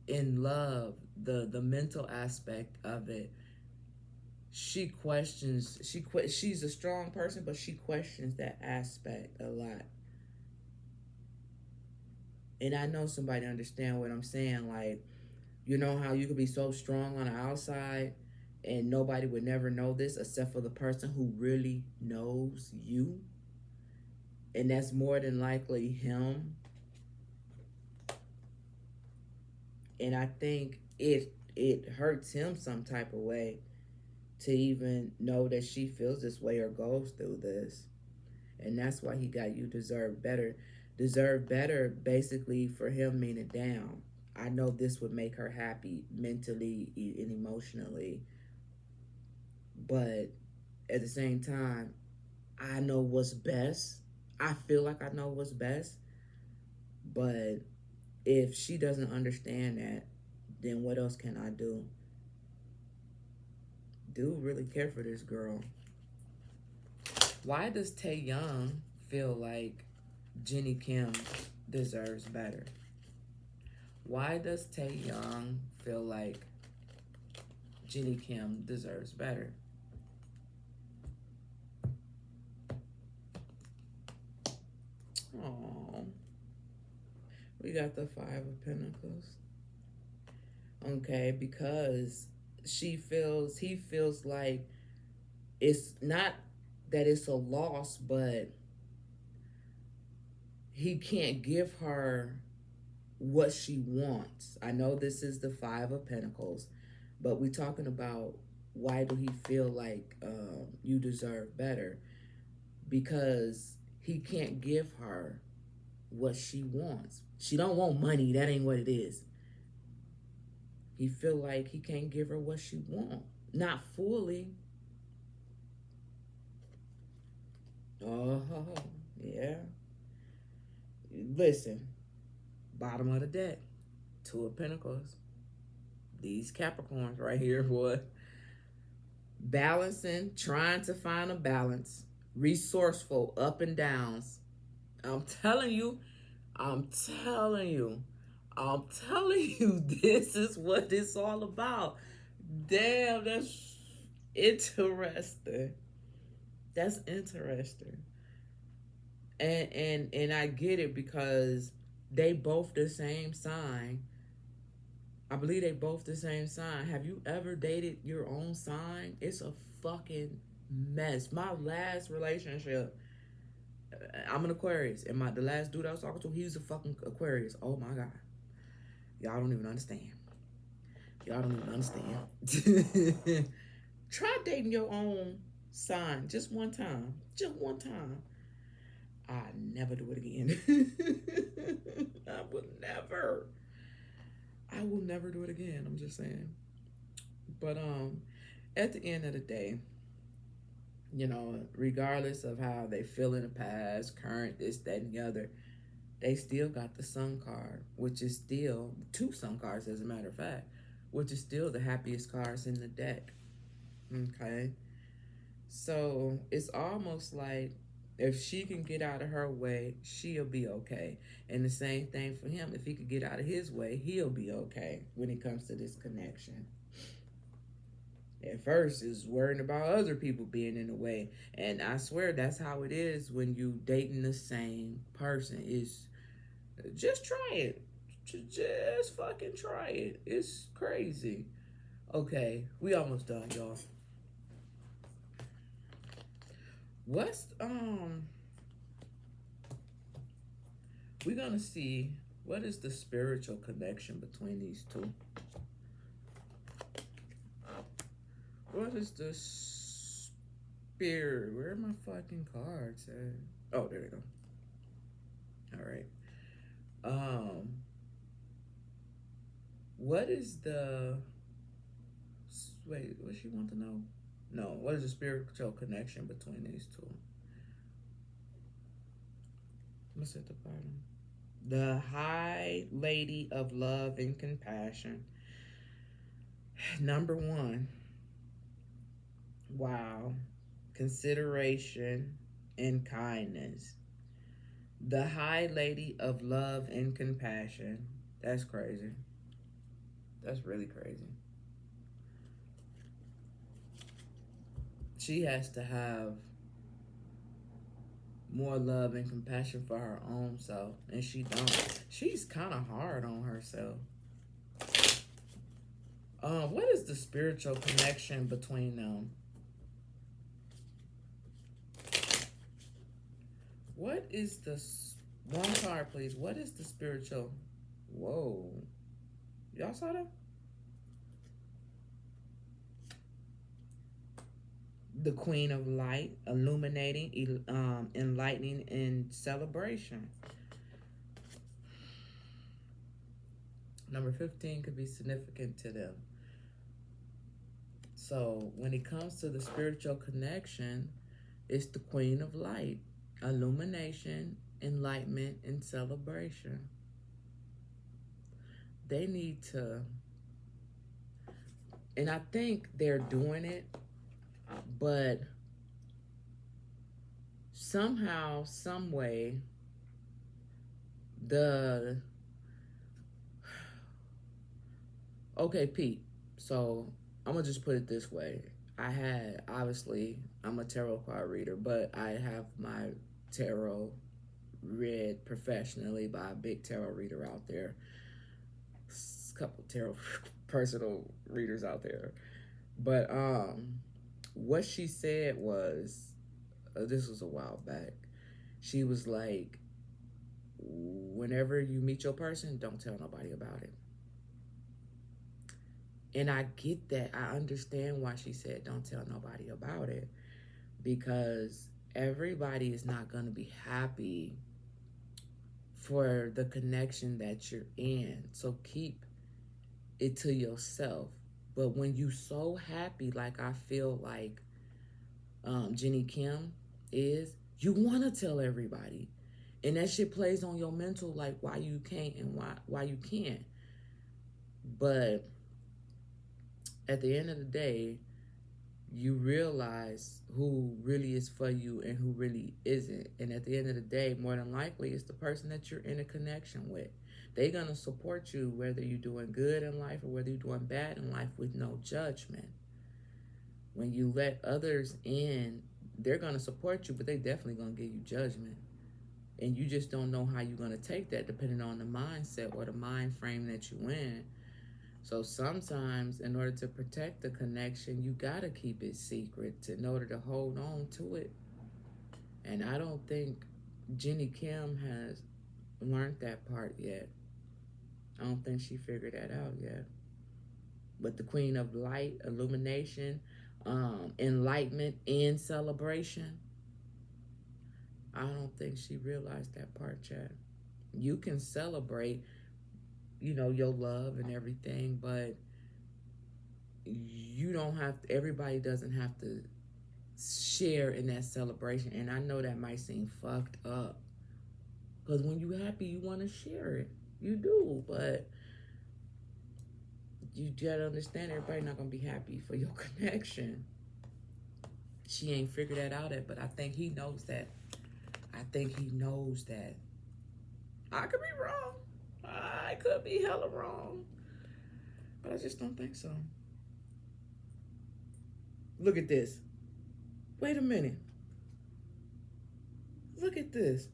in love, the mental aspect of it, she's a strong person, but she questions that aspect a lot. And I know somebody understand what I'm saying. Like, you know how you could be so strong on the outside and nobody would never know this except for the person who really knows you, and that's more than likely him. And I think it hurts him some type of way to even know that she feels this way or goes through this. And that's why he got you deserve better. Deserve better basically for him meaning down. I know this would make her happy mentally and emotionally. But at the same time, I know what's best. I feel like I know what's best. But if she doesn't understand that, then what else can I do? Do really care for this girl. Why does Taehyung feel like Jennie Kim deserves better? Why does Taehyung feel like Jennie Kim deserves better? Oh, we got the Five of Pentacles. Okay, because he feels like it's not that it's a loss, but he can't give her what she wants. I know this is the Five of Pentacles, but we're talking about why do he feel like you deserve better? Because he can't give her what she wants. She don't want money. That ain't what it is. He feel like he can't give her what she want. Not fully. Oh, yeah. Listen, bottom of the deck, Two of Pentacles. These Capricorns right here, boy. Balancing, trying to find a balance, resourceful, up and downs. I'm telling you, I'm telling you, I'm telling you, this is what it's all about. Damn, that's interesting. That's interesting. And I get it because they both the same sign. I believe they both the same sign. Have you ever dated your own sign? It's a fucking mess. My last relationship, I'm an Aquarius, and the last dude I was talking to, he was a fucking Aquarius. Oh my god, y'all don't even understand. Y'all don't even understand. Try dating your own sign just one time. Just one time. I never do it again. I will never. I will never do it again. I'm just saying. But at the end of the day, you know, regardless of how they feel in the past, current, this, that, and the other, they still got the Sun card, which is still two Sun cards, as a matter of fact, which is still the happiest cards in the deck. Okay, so it's almost like if she can get out of her way, she'll be okay. And the same thing for him. If he could get out of his way, he'll be okay when it comes to this connection. At first, is worrying about other people being in the way. And I swear that's how it is when you dating the same person. Is just try it. Just fucking try it. It's crazy. Okay, we almost done, y'all. What's we're gonna see what is the spiritual connection between these two. What is the spirit? Where are my fucking cards at? Oh, there we go. All right. What is the wait? What she want to know? No. What is the spiritual connection between these two? What's at the bottom? The High Lady of Love and Compassion. Number one. Wow. Consideration and kindness. The High Lady of Love and Compassion. That's crazy. That's really crazy. She has to have more love and compassion for her own self, and she don't. She's kind of hard on herself. What is the spiritual connection between them? What is the one card, please? What is the spiritual? Whoa, y'all saw that? The Queen of Light, illuminating, enlightening, and celebration. Number 15 could be significant to them. So when it comes to the spiritual connection, it's the Queen of Light, illumination, enlightenment, and celebration. They need to, and I think they're doing it, but somehow, some way, okay, Pete. So I'm gonna just put it this way. Obviously, I'm a tarot card reader, but I have my tarot read professionally by a big tarot reader out there. A couple tarot personal readers out there. But what she said was, this was a while back. She was like, whenever you meet your person, don't tell nobody about it. And I get that. I understand why she said don't tell nobody about it. Because everybody is not going to be happy for the connection that you're in. So keep it to yourself. But when you so happy, like I feel like Jennie Kim is, you want to tell everybody. And that shit plays on your mental, like why you can't and why you can't. But at the end of the day, you realize who really is for you and who really isn't. And at the end of the day, more than likely, it's the person that you're in a connection with. They're going to support you whether you're doing good in life or whether you're doing bad in life with no judgment. When you let others in, they're going to support you, but they definitely going to give you judgment. And you just don't know how you're going to take that depending on the mindset or the mind frame that you're in. So sometimes in order to protect the connection, you got to keep it secret in order to hold on to it. And I don't think Jennie Kim has learned that part yet. I don't think she figured that out yet. But the Queen of Light, illumination, enlightenment, and celebration, I don't think she realized that part yet. You can celebrate, your love and everything, but you don't have to, everybody doesn't have to share in that celebration. And I know that might seem fucked up, because when you're happy, you want to share it. You do, but you gotta understand everybody not gonna be happy for your connection. She ain't figured that out yet, but I think he knows that. I think he knows that. I could be wrong. I could be hella wrong. But I just don't think so. Look at this. Wait a minute. Look at this.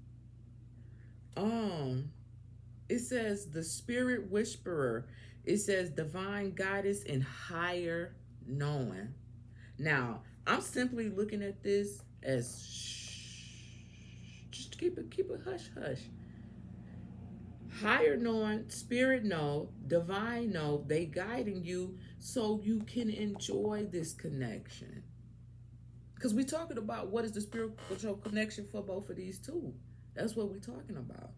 It says the spirit whisperer. It says divine guidance and higher knowing. Now, I'm simply looking at this as just keep it hush hush. Higher knowing, spirit know, divine know, they guiding you so you can enjoy this connection. Because we're talking about what is the spiritual connection for both of these two. That's what we're talking about.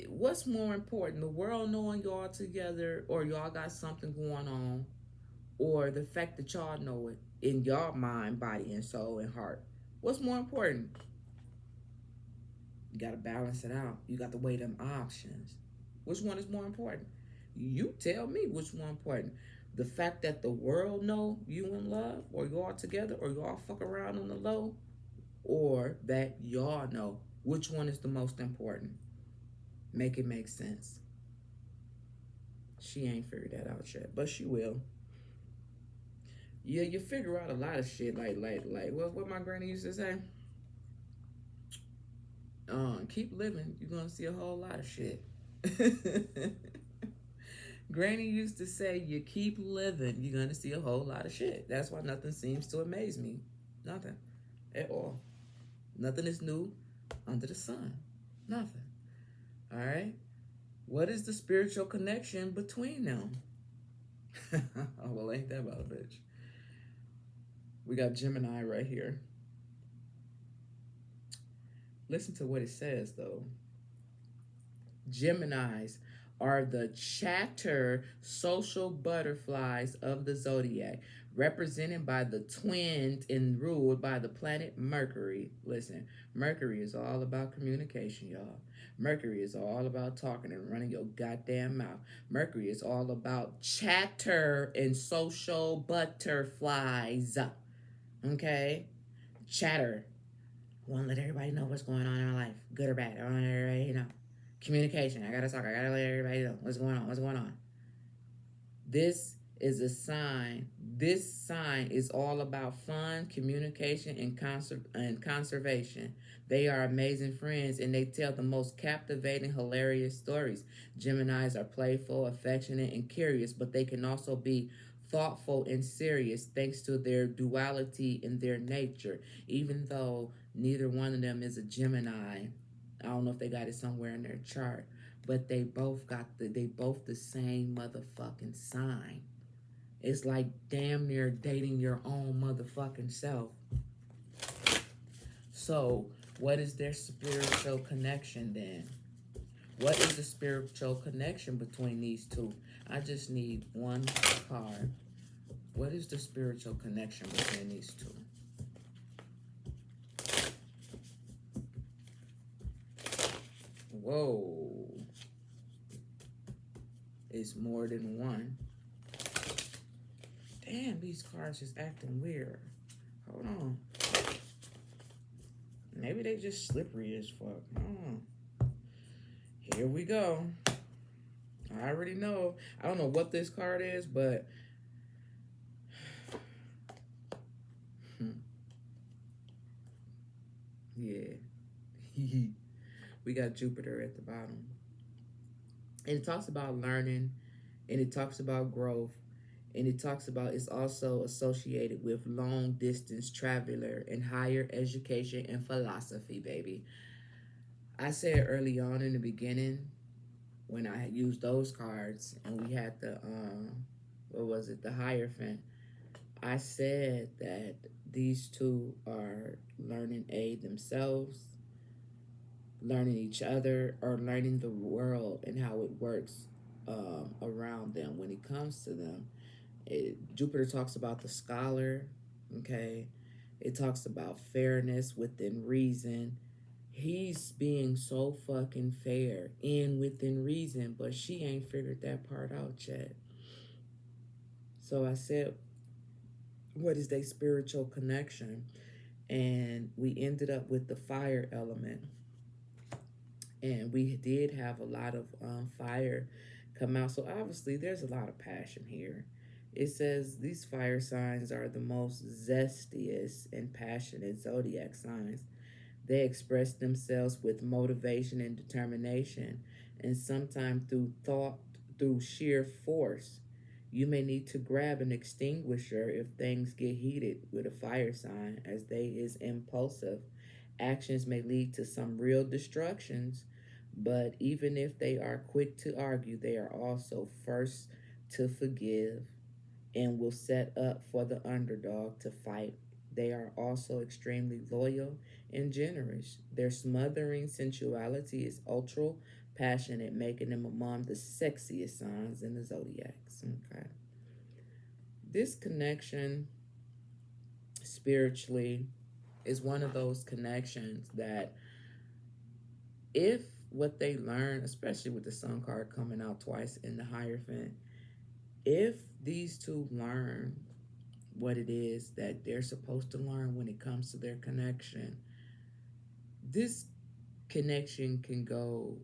What's more important, the world knowing y'all together, or y'all got something going on, or the fact that y'all know it in your mind, body, and soul and heart? What's more important? You got to balance it out. You got to weigh them options. Which one is more important? You tell me which one important. The fact that the world know you in love, or y'all together, or y'all fuck around on the low, or that y'all know. Which one is the most important? Make it make sense. She ain't figured that out yet, but she will. Yeah, you figure out a lot of shit. Like what my granny used to say. Keep living, you're gonna see a whole lot of shit. Granny used to say, you keep living, you're gonna see a whole lot of shit. That's why nothing seems to amaze me. Nothing at all. Nothing is new under the sun. Nothing. All right. What is the spiritual connection between them? Oh, well, ain't that about a bitch? We got Gemini right here. Listen to what it says, though. Geminis are the chatter social butterflies of the zodiac, represented by the twins and ruled by the planet Mercury. Listen, Mercury is all about communication, y'all. Mercury is all about talking and running your goddamn mouth. Mercury is all about chatter and social butterflies. Okay? Chatter. I want to let everybody know what's going on in my life, good or bad. I want to let everybody know. Communication. I gotta talk. I gotta let everybody know what's going on. What's going on? This is a sign. This sign is all about fun, communication, and conservation. They are amazing friends, and they tell the most captivating, hilarious stories. Geminis are playful, affectionate, and curious, but they can also be thoughtful and serious thanks to their duality in their nature. Even though neither one of them is a Gemini, I don't know if they got it somewhere in their chart, but they both the same motherfucking sign. It's like damn near dating your own motherfucking self. So, what is their spiritual connection then? What is the spiritual connection between these two? I just need one card. What is the spiritual connection between these two? Whoa. It's more than one. Damn, these cards is acting weird. Hold on. Maybe they just slippery as fuck. Here we go. I already know. I don't know what this card is, but yeah. We got Jupiter at the bottom. And it talks about learning, and it talks about growth, and it talks about it's also associated with long distance traveler and higher education and philosophy, baby. I said early on in the beginning when I had used those cards and we had the what was it, the Hierophant. I said that these two are learning A themselves, learning each other, or learning the world and how it works around them when it comes to them. Jupiter talks about the scholar, okay? It talks about fairness within reason. He's being so fucking fair and within reason, but she ain't figured that part out yet. So I said, what is their spiritual connection? And we ended up with the fire element. And we did have a lot of fire come out. So obviously there's a lot of passion here. It says these fire signs are the most zestiest and passionate zodiac signs. They express themselves with motivation and determination, and sometimes through thought, through sheer force. You may need to grab an extinguisher if things get heated with a fire sign, as they is impulsive. Actions may lead to some real destructions, but even if they are quick to argue, they are also first to forgive and will set up for the underdog to fight. They are also extremely loyal and generous. Their smothering sensuality is ultra passionate, making them among the sexiest signs in the zodiacs. Okay. This connection spiritually is one of those connections that if what they learn, especially with the Sun card coming out twice in the Hierophant, if these two learn what it is that they're supposed to learn when it comes to their connection, this connection can go,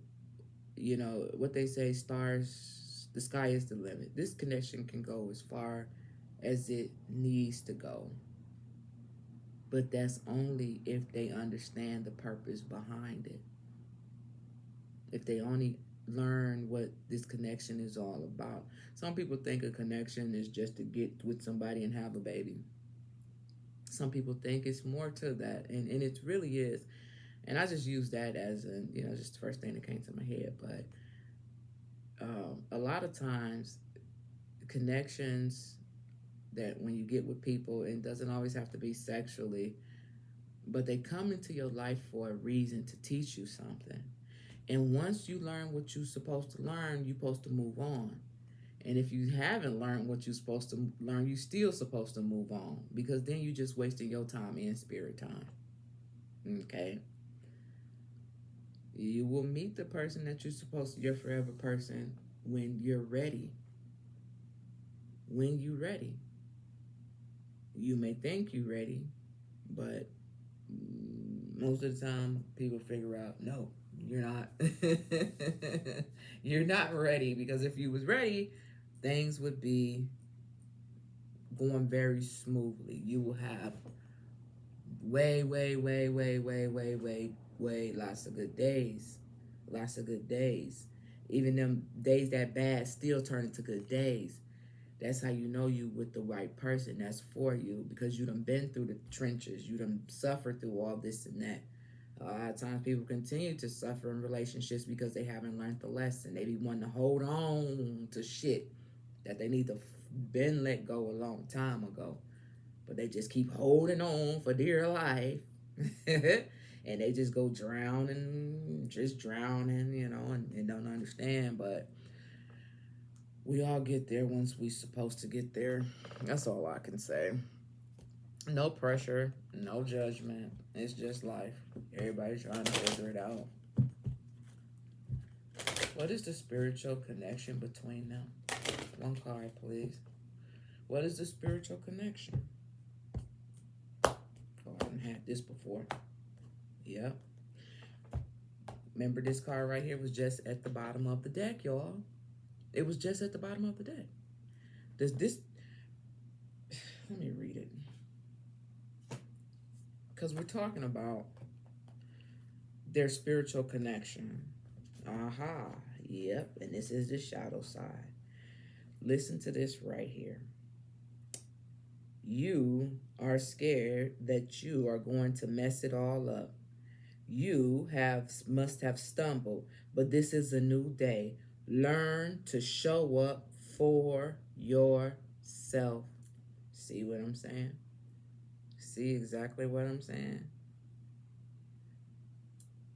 you know, what they say, stars, the sky is the limit. This connection can go as far as it needs to go. But that's only if they understand the purpose behind it. If they only learn what this connection is all about. Some people think a connection is just to get with somebody and have a baby. Some people think it's more to that, and it really is. And I just use that as just the first thing that came to my head. But a lot of times, connections that when you get with people, it doesn't always have to be sexually, but they come into your life for a reason to teach you something. And once you learn what you're supposed to learn, you're supposed to move on. And if you haven't learned what you're supposed to learn, you're still supposed to move on, because then you're just wasting your time and spirit time. Okay? You will meet the person that you're supposed to, your forever person, when you're ready. When you're ready. You may think you're ready, but most of the time people figure out, no, you're not. You're not ready, because if you was ready, things would be going very smoothly. You will have way lots of good days. Lots of good days. Even them days that bad still turn into good days. That's how you know you with the right person that's for you, because you done been through the trenches. You done suffered through all this and that. A lot of times people continue to suffer in relationships because they haven't learned the lesson. They be wanting to hold on to shit that they need to been let go a long time ago. But they just keep holding on for dear life. And they just go drowning, and don't understand. But we all get there once we supposed to get there. That's all I can say. No pressure, no judgment. It's just life. Everybody's trying to figure it out. What is the spiritual connection between them? One card, please. What is the spiritual connection? Oh, I haven't had this before. Yep. Remember, this card right here was just at the bottom of the deck, y'all. It was just at the bottom of the deck. Does this... Let me read it. Because we're talking about their spiritual connection. Aha. Yep. And this is the shadow side. Listen to this right here. You are scared that you are going to mess it all up. You must have stumbled, but this is a new day. Learn to show up for yourself. See what I'm saying? See exactly what I'm saying?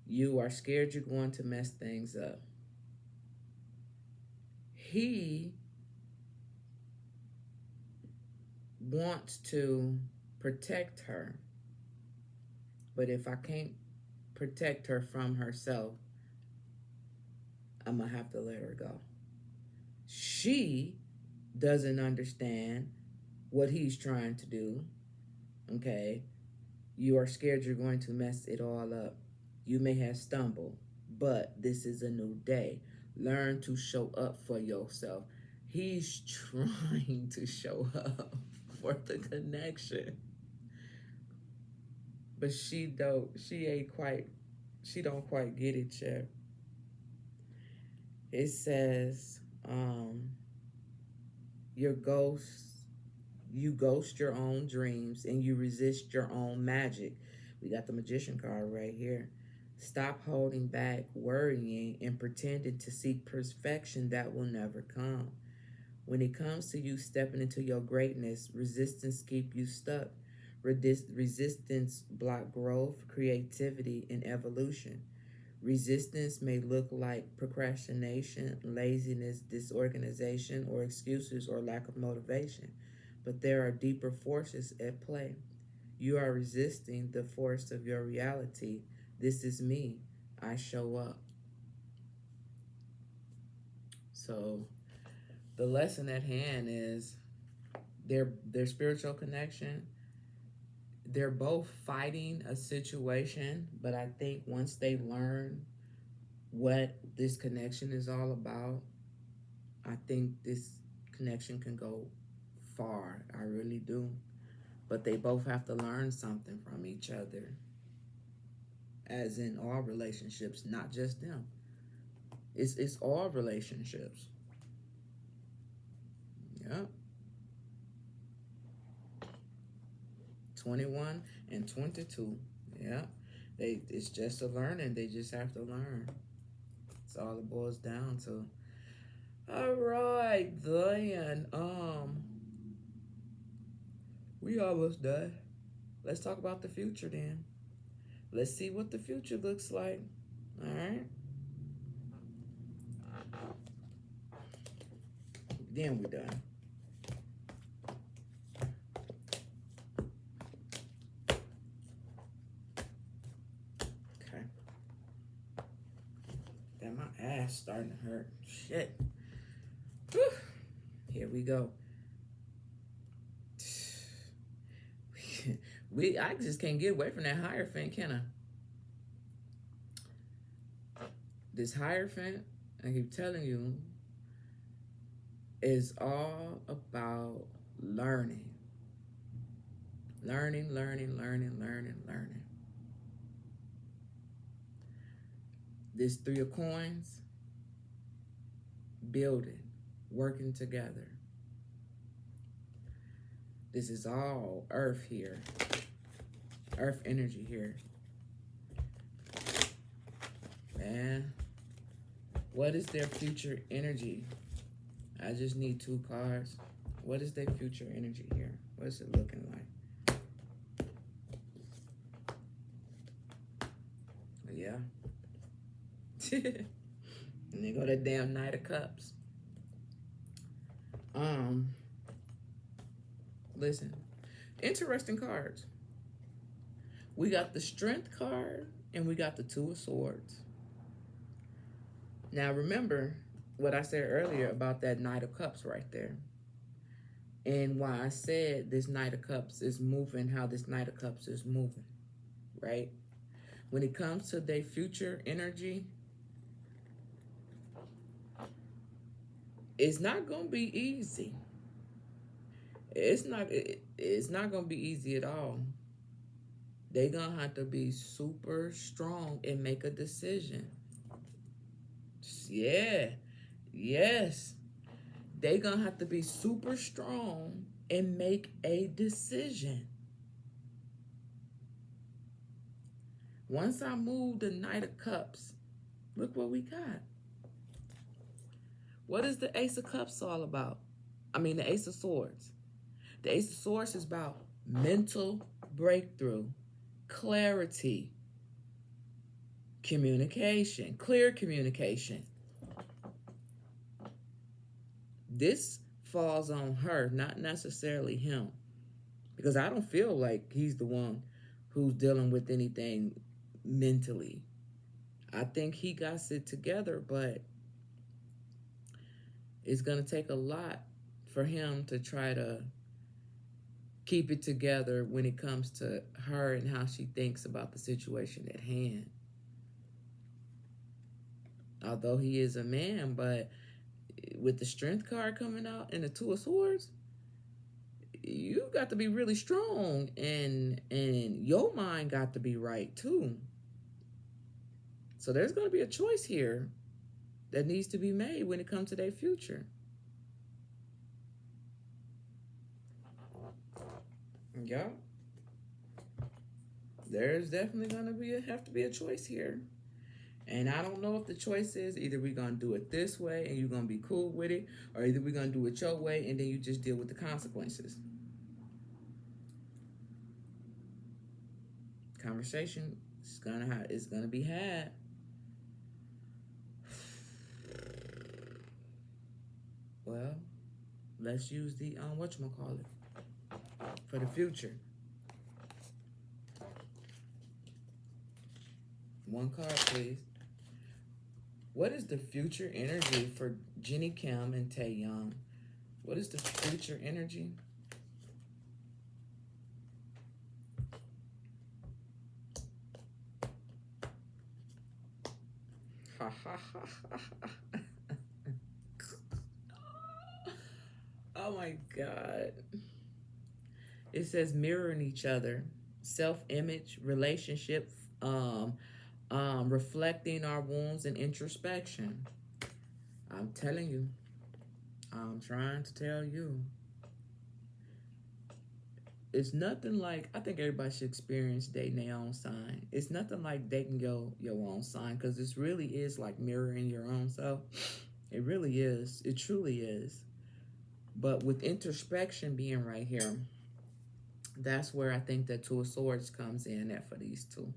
You are scared you're going to mess things up. He wants to protect her, but if I can't protect her from herself, I'm gonna have to let her go. She doesn't understand what he's trying to do. Okay, you are scared you're going to mess it all up. You may have stumbled, but this is a new day. Learn to show up for yourself. He's trying to show up for the connection, but she don't quite get it yet. It says, you ghost your own dreams and you resist your own magic. We got the Magician card right here. Stop holding back, worrying, and pretending to seek perfection that will never come. When it comes to you stepping into your greatness, resistance keep you stuck. Resistance block growth, creativity, and evolution. Resistance may look like procrastination, laziness, disorganization, or excuses or lack of motivation, but there are deeper forces at play. You are resisting the force of your reality. This is me. I show up. So the lesson at hand is their spiritual connection. They're both fighting a situation, but I think once they learn what this connection is all about, I think this connection can go far. I really do. But they both have to learn something from each other, as in all relationships, not just them. It's all relationships. Yep. 21 and 22. Yeah. It's just a learning. They just have to learn. That's all it boils down to. All right, then. We almost done. Let's talk about the future then. Let's see what the future looks like. All right. Then we're done. Okay. Damn, my ass starting to hurt. Shit. Whew. Here we go. I just can't get away from that Hierophant, can I? This Hierophant, I keep telling you, is all about learning. Learning. This Three of Coins, building, working together. This is all earth here. Earth energy here. Man, what is their future energy? I just need 2 cards. What is their future energy here? What is it looking like? Yeah. And they go that damn Knight of Cups. Listen, interesting cards. We got the Strength card and we got the Two of Swords. Now, remember what I said earlier about that Knight of Cups right there. And why I said this Knight of Cups is moving, how this Knight of Cups is moving, right? When it comes to their future energy, it's not going to be easy. It's not going to be easy at all. They're going to have to be super strong and make a decision. Yeah. Yes. They're going to have to be super strong and make a decision. Once I move the Knight of Cups, look what we got. What is the Ace of Cups all about? I mean, the Ace of Swords. The Ace of Swords is about mental breakthrough, clarity, communication, clear communication. This falls on her, not necessarily him. Because I don't feel like he's the one who's dealing with anything mentally. I think he got it together, but it's going to take a lot for him to try to keep it together when it comes to her and how she thinks about the situation at hand. Although he is a man, but with the Strength card coming out and the Two of Swords, you got to be really strong, and your mind got to be right too. So there's going to be a choice here that needs to be made when it comes to their future. Yeah. There's definitely going to have to be a choice here. And I don't know if the choice is either we're going to do it this way and you're going to be cool with it, or either we're going to do it your way and then you just deal with the consequences. Conversation is going to be had. Well, let's use the whatchamacallit for the future. One card, please. What is the future energy for Jennie Kim and Taehyung? What is the future energy? Ha ha ha ha. Oh my God. It says mirroring each other, self-image, relationship, reflecting our wounds and introspection. I'm telling you. I'm trying to tell you. It's nothing like, I think everybody should experience dating their own sign. It's nothing like dating your own sign, because this really is like mirroring your own self. It really is. It truly is. But with introspection being right here, that's where I think that Two of Swords comes in at for these two.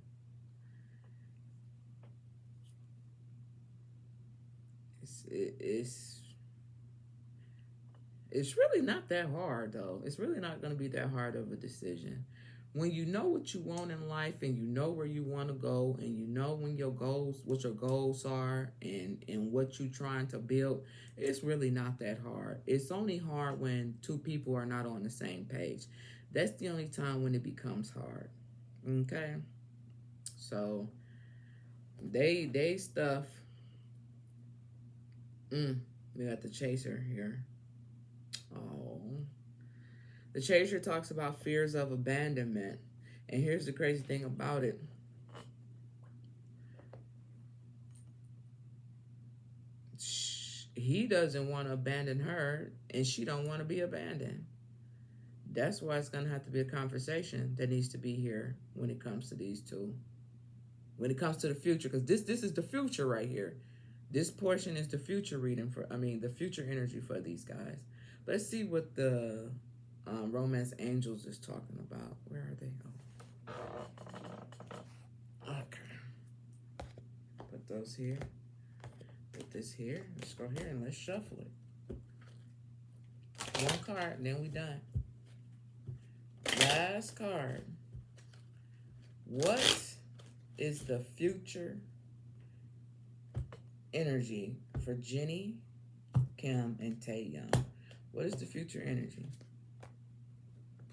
It's really not that hard, though. It's really not going to be that hard of a decision. When you know what you want in life and you know where you want to go and you know what your goals are and what you're trying to build, it's really not that hard. It's only hard when two people are not on the same page. That's the only time when it becomes hard. Okay? So, they stuff. We got the chaser here. Oh. The chaser talks about fears of abandonment. And here's the crazy thing about it. He doesn't want to abandon her, and she don't want to be abandoned. That's why it's going to have to be a conversation that needs to be here when it comes to these two. When it comes to the future, because this is the future right here. This portion is the future reading the future energy for these guys. Let's see what the romance angels is talking about. Where are they? Oh. Okay. Put those here. Put this here. Let's go here and let's shuffle it. One card, and then we done. Last card. What is the future energy for Jennie, Kim, and Taehyung. What is the future energy?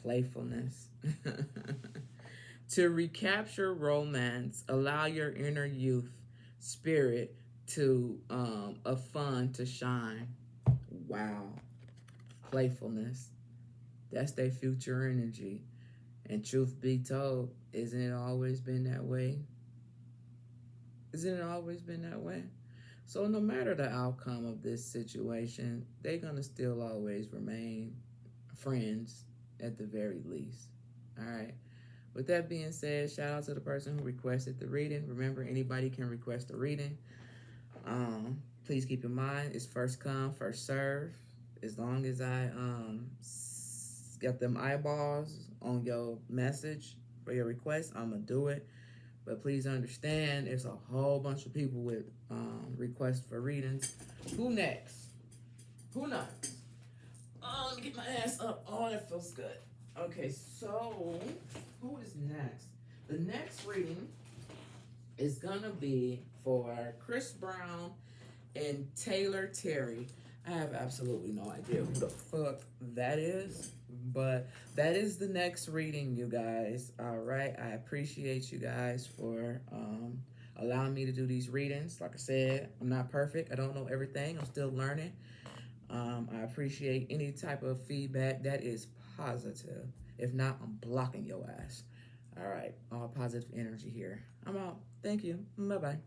Playfulness. To recapture romance, allow your inner youth spirit to of fun to shine. Wow. Playfulness. That's their future energy. And truth be told, isn't it always been that way? Isn't it always been that way? So no matter the outcome of this situation, they're gonna still always remain friends at the very least. All right. With that being said, shout out to the person who requested the reading. Remember, anybody can request a reading. Please keep in mind, it's first come, first serve. As long as I got them eyeballs on your message for your request, I'm gonna do it. But please understand, there's a whole bunch of people with requests for readings. Who next? Who next? Oh, let me get my ass up. Oh, that feels good. Okay, so who is next? The next reading is gonna be for Chris Brown and Taylor Terry. I have absolutely no idea who the fuck that is, but that is the next reading, you guys. All right, I appreciate you guys for allowing me to do these readings. Like I said, I'm not perfect. I don't know everything. I'm still learning. I appreciate any type of feedback that is positive. If not, I'm blocking your ass. All right, all positive energy here. I'm out. Thank you. Bye-bye.